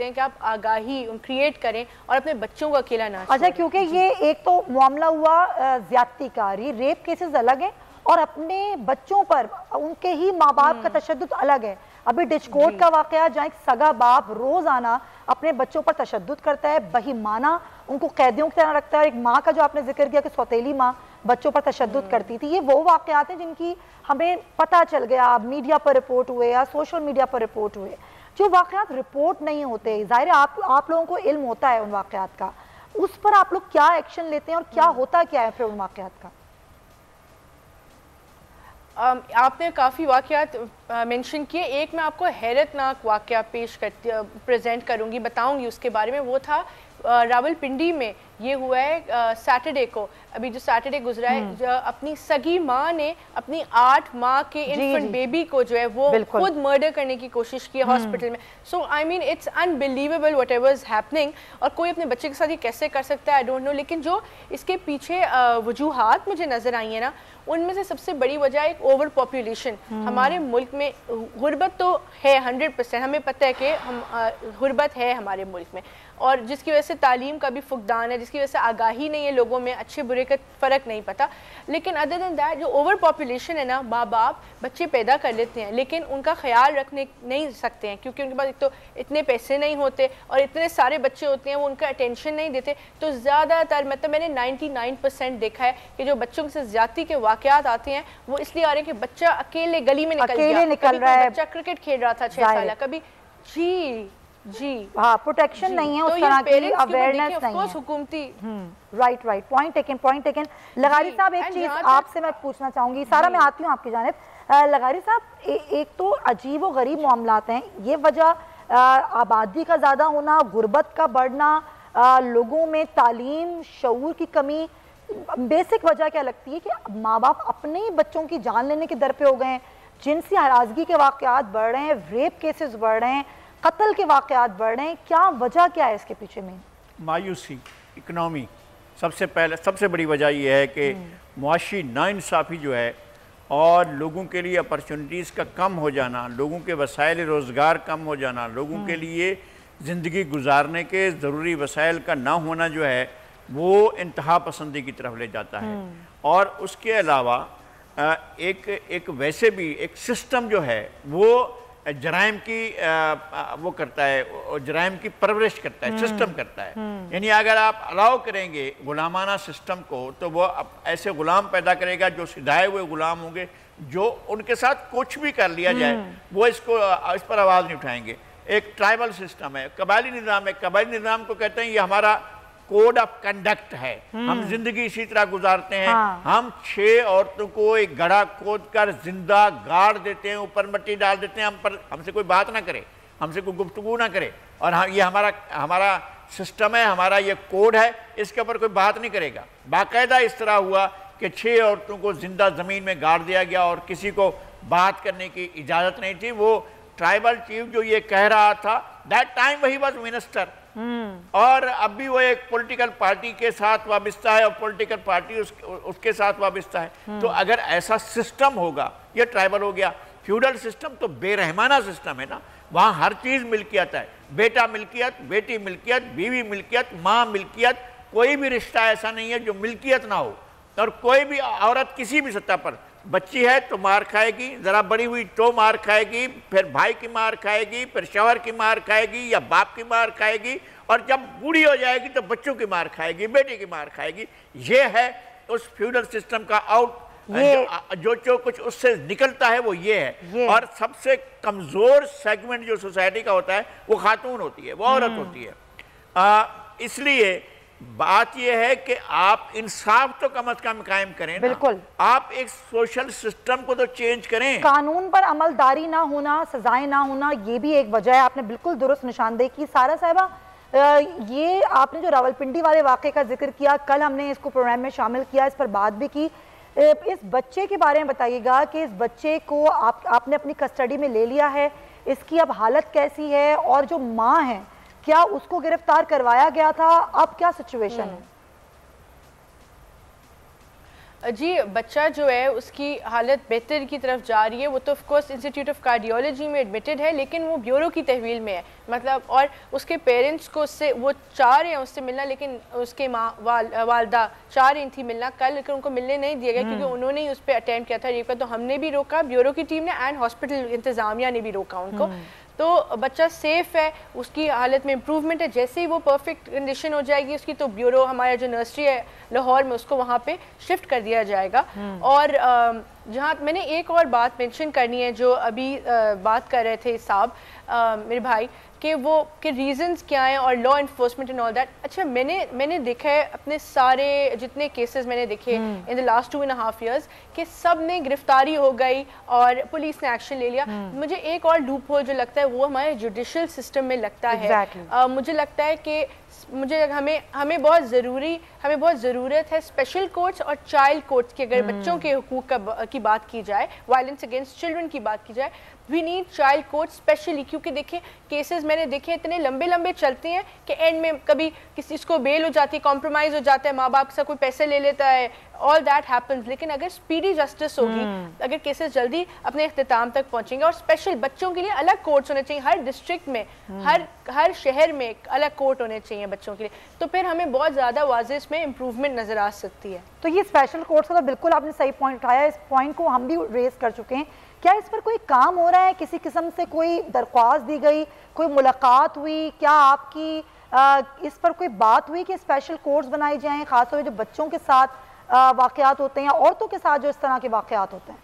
कि आप आगाही क्रिएट करें और अपने बच्चों को अकेला ना। अच्छा, क्योंकि ये एक तो मामला हुआ ज्यादतीकारी, रेप केसेस अलग है और अपने बच्चों पर उनके ही माँ बाप का तशद्दुद अलग है। अभी डिचकोट का वाकया जहाँ एक सगा बाप रोजाना अपने बच्चों पर तशद्दुद करता है, बहीमाना उनको कैदियों की तरह रखता है। एक माँ का जो आपने जिक्र किया कि सौतेली माँ बच्चों पर तशद्दुद करती थी, ये वो वाकयात हैं जिनकी हमें पता चल गया, मीडिया पर रिपोर्ट हुए या सोशल मीडिया पर रिपोर्ट हुए। जो वाकयात रिपोर्ट नहीं होते, जाहिर है आप लोगों को इल्म होता है उन वाकयात का, उस पर आप लोग क्या एक्शन लेते हैं और क्या होता क्या है फिर उन वाकयात का? आपने काफ़ी वाक़यात मेंशन किए, एक मैं आपको हैरतनाक वाक़या प्रेजेंट करूंगी, बताऊंगी उसके बारे में। वो था रावलपिंडी में, ये हुआ है सैटरडे को, अभी जो सैटरडे गुजरा है, अपनी सगी माँ ने अपनी 8 माह के इन्फेंट बेबी को जो है वो खुद मर्डर करने की कोशिश की हॉस्पिटल में। So I mean it's unbelievable whatever is happening, और कोई अपने बच्चे के साथ ये कैसे कर सकता है आई डोंट नो। लेकिन जो इसके पीछे वजूहात मुझे नजर आई है ना, उनमें से सबसे बड़ी वजह एक ओवर पॉपुलेशन। हमारे मुल्क में गुर्बत तो है 100%, हमें पता है कि हम गुर्बत है हमारे मुल्क में, और जिसकी वजह से तालीम का भी फुकदान है, जिसकी वजह से आगाही नहीं है लोगों में, अच्छे बुरे का फ़र्क नहीं पता। लेकिन अदर देन दैट जो ओवर पॉपुलेशन है ना, माँ बाप बच्चे पैदा कर लेते हैं लेकिन उनका ख्याल रखने नहीं सकते हैं, क्योंकि उनके पास एक तो इतने पैसे नहीं होते और इतने सारे बच्चे होते हैं, वो उनका अटेंशन नहीं देते। तो ज़्यादातर मतलब मैंने 99% देखा है कि जो बच्चों से ज़्यादती के वाक़यात आते हैं वो इसलिए आ रहे हैं कि बच्चा अकेले गली में निकल रहा है, बच्चा क्रिकेट खेल रहा था 6 साल, कभी जी हाँ प्रोटेक्शन नहीं है, उस तरह की अवेयरनेस नहीं है हुकूमती। Right point taken. लगारी साहब, एक चीज आपसे मैं पूछना चाहूंगी, सारा मैं आती हूँ आपकी जानिब। लगारी साहब, एक तो अजीब व गरीब मामलात हैं, ये वजह आबादी का ज़्यादा होना, गुर्बत का बढ़ना, लोगों में तालीम शऊर की कमी, बेसिक वजह क्या लगती है कि माँ बाप अपने ही बच्चों की जान लेने के दर पे हो गए हैं, जिनसी हरासगी के वाक़यात बढ़ रहे हैं, रेप केसेस बढ़ रहे हैं, कत्ल के वाक़यात बढ़ रहे हैं, क्या वजह क्या है इसके पीछे में? मायूसी, इकनॉमी सबसे बड़ी वजह यह है कि मुआशी नाइंसाफ़ी जो है और लोगों के लिए अपॉर्चुनिटीज़ का कम हो जाना, लोगों के वसाइल रोज़गार कम हो जाना, लोगों के लिए ज़िंदगी गुजारने के ज़रूरी वसाइल का ना होना जो है वो इंतहा पसंदी की तरफ ले जाता है। और उसके अलावा एक वैसे भी एक सिस्टम जो है वो जराइम की वो करता है, जराइम की परवरिश करता है, सिस्टम करता है। यानी अगर आप अलाउ करेंगे गुलामाना सिस्टम को तो वो ऐसे गुलाम पैदा करेगा जो सिधाए हुए गुलाम होंगे, जो उनके साथ कुछ भी कर लिया जाए वो इस पर आवाज़ नहीं उठाएंगे। एक ट्राइबल सिस्टम है, कबायली निज़ाम है, कबायली निज़ाम को कहते हैं ये हमारा कोड ऑफ कंडक्ट है, हम जिंदगी इसी तरह गुजारते हैं। हम 6 औरतों को एक गड्ढा खोद कर जिंदा गाड़ देते हैं, ऊपर मिट्टी डाल देते हैं, हमसे कोई बात ना करे, हमसे कोई गुफ्तगू ना करे, और ये हमारा सिस्टम है, हमारा ये कोड है, इसके ऊपर कोई बात नहीं करेगा। बाकायदा इस तरह हुआ कि 6 औरतों को जिंदा ज़मीन में गाड़ दिया गया और किसी को बात करने की इजाज़त नहीं थी। वो ट्राइबल चीफ जो ये कह रहा था, दैट टाइम वही वॉज मिनिस्टर, और अब भी वो एक पॉलिटिकल पार्टी के साथ वाबस्ता है और पॉलिटिकल पार्टी उसके साथ वाबस्ता है। तो अगर ऐसा सिस्टम होगा, ये ट्राइबल हो गया। फ्यूडल सिस्टम तो बेरहमाना सिस्टम है ना, वहाँ हर चीज़ मिल्कियत है, बेटा मिल्कियत, बेटी मिल्कियत, बीवी मिल्कियत, माँ मिल्कियत, कोई भी रिश्ता ऐसा नहीं है जो मिल्कियत ना हो। और कोई भी औरत किसी भी सतह पर, बच्ची है तो मार खाएगी, ज़रा बड़ी हुई तो मार खाएगी, फिर भाई की मार खाएगी, फिर शौहर की मार खाएगी या बाप की मार खाएगी, और जब बूढ़ी हो जाएगी तो बच्चों की मार खाएगी, बेटी की मार खाएगी। ये है उस फ्यूडल सिस्टम का जो कुछ उससे निकलता है वो ये है। और सबसे कमज़ोर सेगमेंट जो सोसाइटी का होता है वो खातून होती है, वो औरत होती है। इसलिए बात यह है कि आप इंसाफ तो कम से कम कायम करें। बिल्कुल, आप एक सोशल सिस्टम को तो चेंज करें। कानून पर अमलदारी ना होना, सजाएं ना होना, ये भी एक वजह है। आपने बिल्कुल दुरुस्त निशानदेही की। सारा साहिबा, ये आपने जो रावलपिंडी वाले वाक़े का जिक्र किया, कल हमने इसको प्रोग्राम में शामिल किया, इस पर बात भी की। इस बच्चे के बारे में बताइएगा कि इस बच्चे को आपने अपनी कस्टडी में ले लिया है, इसकी अब हालत कैसी है, और जो माँ है क्या उसको गिरफ्तार करवाया गया था, अब क्या सिचुएशन है? जी, बच्चा जो है उसकी हालत बेहतर की तरफ जा रही है। वो तो of course institute of cardiology में एडमिटेड है, लेकिन वो ब्यूरो की तहवील में है, मतलब, और उसके पेरेंट्स को उससे वो चाह रहे हैं उससे मिलना, लेकिन उसके वालदा चाह रही थी मिलना कल, लेकिन उनको मिलने नहीं दिया गया क्योंकि उन्होंने ही उस पर अटेम्प्ट किया था रेप का। तो हमने भी रोका, ब्यूरो की टीम ने, एंड हॉस्पिटल इंतज़ामिया ने भी रोका उनको। तो बच्चा सेफ़ है, उसकी हालत में इम्प्रूवमेंट है। जैसे ही वो परफेक्ट कंडीशन हो जाएगी उसकी, तो ब्यूरो, हमारा जो नर्सरी है लाहौर में, उसको वहाँ पे शिफ्ट कर दिया जाएगा। और जहाँ मैंने एक और बात मेंशन करनी है, जो अभी बात कर रहे थे साहब मेरे भाई, कि वो के रीजंस क्या हैं और law enforcement and all that. अच्छा, मैंने देखा है अपने सारे जितने केसेस मैंने देखे इन द लास्ट 2.5 years कि सब में गिरफ्तारी हो गई और पुलिस ने एक्शन ले लिया। मुझे एक और लूप होल जो लगता है वो हमारे जुडिशल सिस्टम में लगता है। मुझे लगता है कि हमें बहुत ज़रूरत है स्पेशल कोर्ट्स और चाइल्ड कोर्ट्स की। अगर बच्चों के हुकूक की बात की जाए, वायलेंस अगेंस्ट चिल्ड्रन की बात की जाए, we need child court specially, क्योंकि देखिए केसेस मैंने देखे इतने लंबे चलते हैं कि एंड में कभी किसी को बेल हो जाती है, कॉम्प्रोमाइज़ हो जाता है, माँ बाप से कोई पैसे ले लेता है, ऑल दैट हैपन्स। लेकिन अगर स्पीडी जस्टिस होगी, अगर केसेस जल्दी अपने इख्तिताम तक पहुँचेंगे, और स्पेशल बच्चों के लिए अलग कोर्ट्स होने चाहिए, हर डिस्ट्रिक्ट में, हर शहर में एक अलग कोर्ट होने चाहिए बच्चों के लिए, तो फिर हमें बहुत ज़्यादा वाज़ेह इसमें इम्प्रूवमेंट नज़र आ सकती है। तो ये स्पेशल कोर्ट्स का तो बिल्कुल आपने सही पॉइंट उठाया, इस पॉइंट को हम भी रेज कर चुके हैं। क्या इस पर कोई काम हो रहा है, किसी किस्म से कोई दरख्वास्त दी गई, कोई मुलाकात हुई, क्या आपकी इस पर कोई बात हुई कि स्पेशल कोर्ट्स बनाए जाएं, खासतौर पर जो बच्चों के साथ वाक़यात होते हैं, औरतों के साथ जो इस तरह के वाक़यात होते हैं?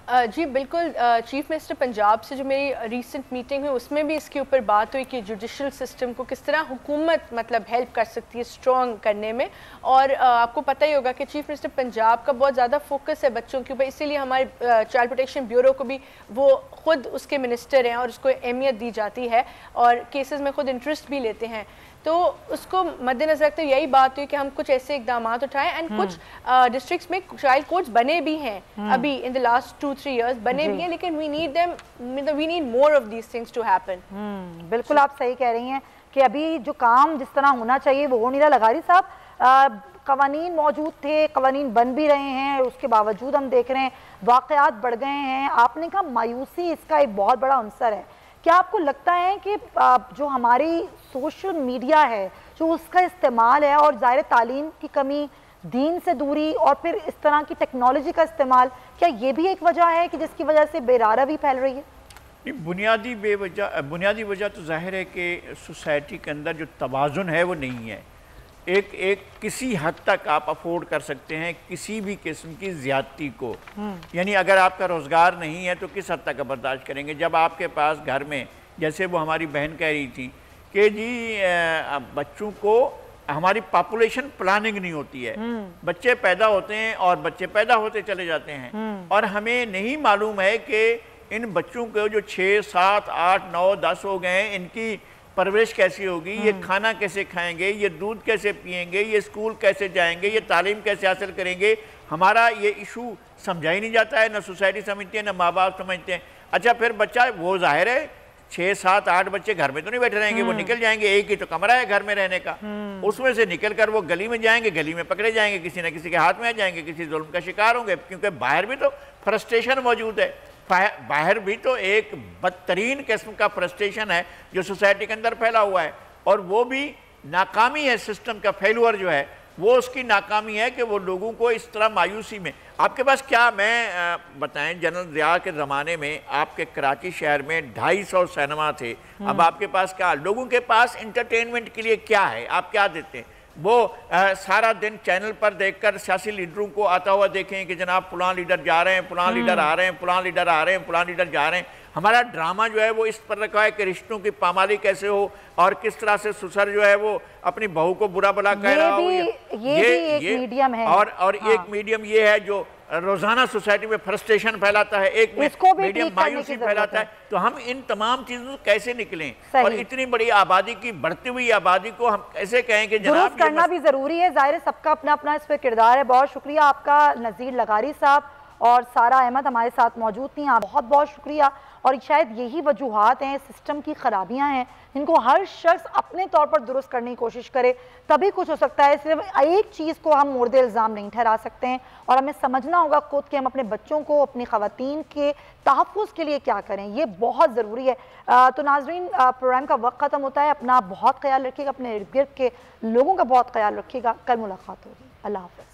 जी बिल्कुल, चीफ मिनिस्टर पंजाब से जो मेरी रीसेंट मीटिंग हुई उसमें भी इसके ऊपर बात हुई कि जुडिशल सिस्टम को किस तरह हुकूमत मतलब हेल्प कर सकती है स्ट्रॉन्ग करने में। और आपको पता ही होगा कि चीफ मिनिस्टर पंजाब का बहुत ज़्यादा फोकस है बच्चों के ऊपर, इसीलिए हमारे चाइल्ड प्रोटेक्शन ब्यूरो को भी वो ख़ुद उसके मिनिस्टर हैं और उसको अहमियत दी जाती है और केसेस में ख़ुद इंटरेस्ट भी लेते हैं। तो उसको मद्देनजर रखते हुए यही बात हुई कि हम कुछ ऐसे इकदाम उठाएं, एंड कुछ डिस्ट्रिक्ट्स में चाइल्ड कोर्ट्स बने भी हैं अभी इन द लास्ट 2-3 years बने भी हैं, लेकिन we need more of these things to happen. बिल्कुल आप सही कह रही हैं कि अभी जो काम जिस तरह होना चाहिए वो हो नहीं रहा। लगारी साहब, कवानीन मौजूद थे, कवानीन बन भी रहे हैं, उसके बावजूद हम देख रहे हैं वाक़यात बढ़ गए हैं। आपने कहा मायूसी इसका एक बहुत बड़ा अंसर है। क्या आपको लगता है कि जो हमारी सोशल मीडिया है, जो उसका इस्तेमाल है, और ज़ाहिर तालीम की कमी, दीन से दूरी और फिर इस तरह की टेक्नोलॉजी का इस्तेमाल, क्या ये भी एक वजह है कि जिसकी वजह से बेरारा भी फैल रही है? नहीं, बुनियादी वजह तो जाहिर है कि सोसाइटी के अंदर जो तवाज़ुन है वो नहीं है। एक किसी हद तक आप अफोर्ड कर सकते हैं किसी भी किस्म की ज़्यादती को, यानी अगर आपका रोज़गार नहीं है तो किस हद तक बर्दाश्त करेंगे। जब आपके पास घर में, जैसे वो हमारी बहन कह रही थी कि जी बच्चों को, हमारी पॉपुलेशन प्लानिंग नहीं होती है, बच्चे पैदा होते हैं और बच्चे पैदा होते चले जाते हैं और हमें नहीं मालूम है कि इन बच्चों को जो 6, 7, 8, 9, 10 हो गए हैं, इनकी परवरिश कैसी होगी, ये खाना कैसे खाएंगे, ये दूध कैसे पिएंगे, ये स्कूल कैसे जाएंगे, ये तालीम कैसे हासिल करेंगे। हमारा ये इशू समझा ही नहीं जाता है, ना सोसाइटी समझती है ना माँ बाप समझते हैं। अच्छा, फिर बच्चा, वो जाहिर है 6, 7, 8 बच्चे घर में तो नहीं बैठे रहेंगे, वो निकल जाएंगे। एक ही तो कमरा है घर में रहने का, उसमें से निकल कर वो गली में जाएंगे, गली में पकड़े जाएंगे, किसी न किसी के हाथ में आ जाएंगे, किसी जुल्म का शिकार होंगे, क्योंकि बाहर भी तो फ्रस्ट्रेशन मौजूद है। बाहर भी तो एक बदतरीन किस्म का फ्रस्ट्रेशन है जो सोसाइटी के अंदर फैला हुआ है, और वो भी नाकामी है, सिस्टम का फेलुअर जो है वो उसकी नाकामी है कि वो लोगों को इस तरह मायूसी में। आपके पास क्या, मैं बताएं, जनरल ज़िया के ज़माने में आपके कराची शहर में 250 सिनेमा थे, अब आपके पास क्या, लोगों के पास इंटरटेनमेंट के लिए क्या है, आप क्या देते हैं? वो सारा दिन चैनल पर देखकर सियासी लीडरों को आता हुआ देखें कि जनाब फलां लीडर जा रहे हैं, फलां लीडर आ रहे हैं, फलां लीडर आ रहे हैं, फलां लीडर जा रहे हैं। हमारा ड्रामा जो है वो इस पर रखा है कि रिश्तों की पामाली कैसे हो और किस तरह से ससुर जो है वो अपनी बहू को बुरा भला कह रहा हो। ये एक मीडियम है, और एक मीडियम ये है जो रोजाना सोसाइटी में फ्रस्ट्रेशन फैलाता है, एक मीडियम मायूसी फैलाता है। तो हम इन तमाम चीजों से कैसे निकलें, और इतनी बड़ी आबादी की, बढ़ती हुई आबादी को हम कैसे कहें कि जनाब करना भी जरूरी है। जाहिर है सबका अपना अपना इस पर किरदार है। बहुत शुक्रिया आपका नज़ीर लगारी साहब, और सारा अहमद हमारे साथ मौजूद थी, आप बहुत बहुत शुक्रिया। और शायद यही वजूहात हैं, सिस्टम की खराबियां हैं, जिनको हर शख्स अपने तौर पर दुरुस्त करने की कोशिश करे तभी कुछ हो सकता है। सिर्फ एक चीज़ को हम मोर्दे इल्ज़ाम नहीं ठहरा सकते हैं, और हमें समझना होगा खुद कि हम अपने बच्चों को, अपनी ख़वातीन के तहफ़्फ़ुज़ के लिए क्या करें, ये बहुत ज़रूरी है। तो नाज़रीन, प्रोग्राम का वक्त ख़त्म होता है। अपना बहुत ख्याल रखिएगा, अपने इर्द गिर्द के लोगों का बहुत ख्याल रखिएगा। कल मुलाकात होगी। अल्लाह हाफ़िज़।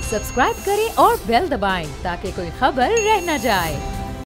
सब्सक्राइब करें और बेल दबाएं ताकि कोई खबर रह न जाए।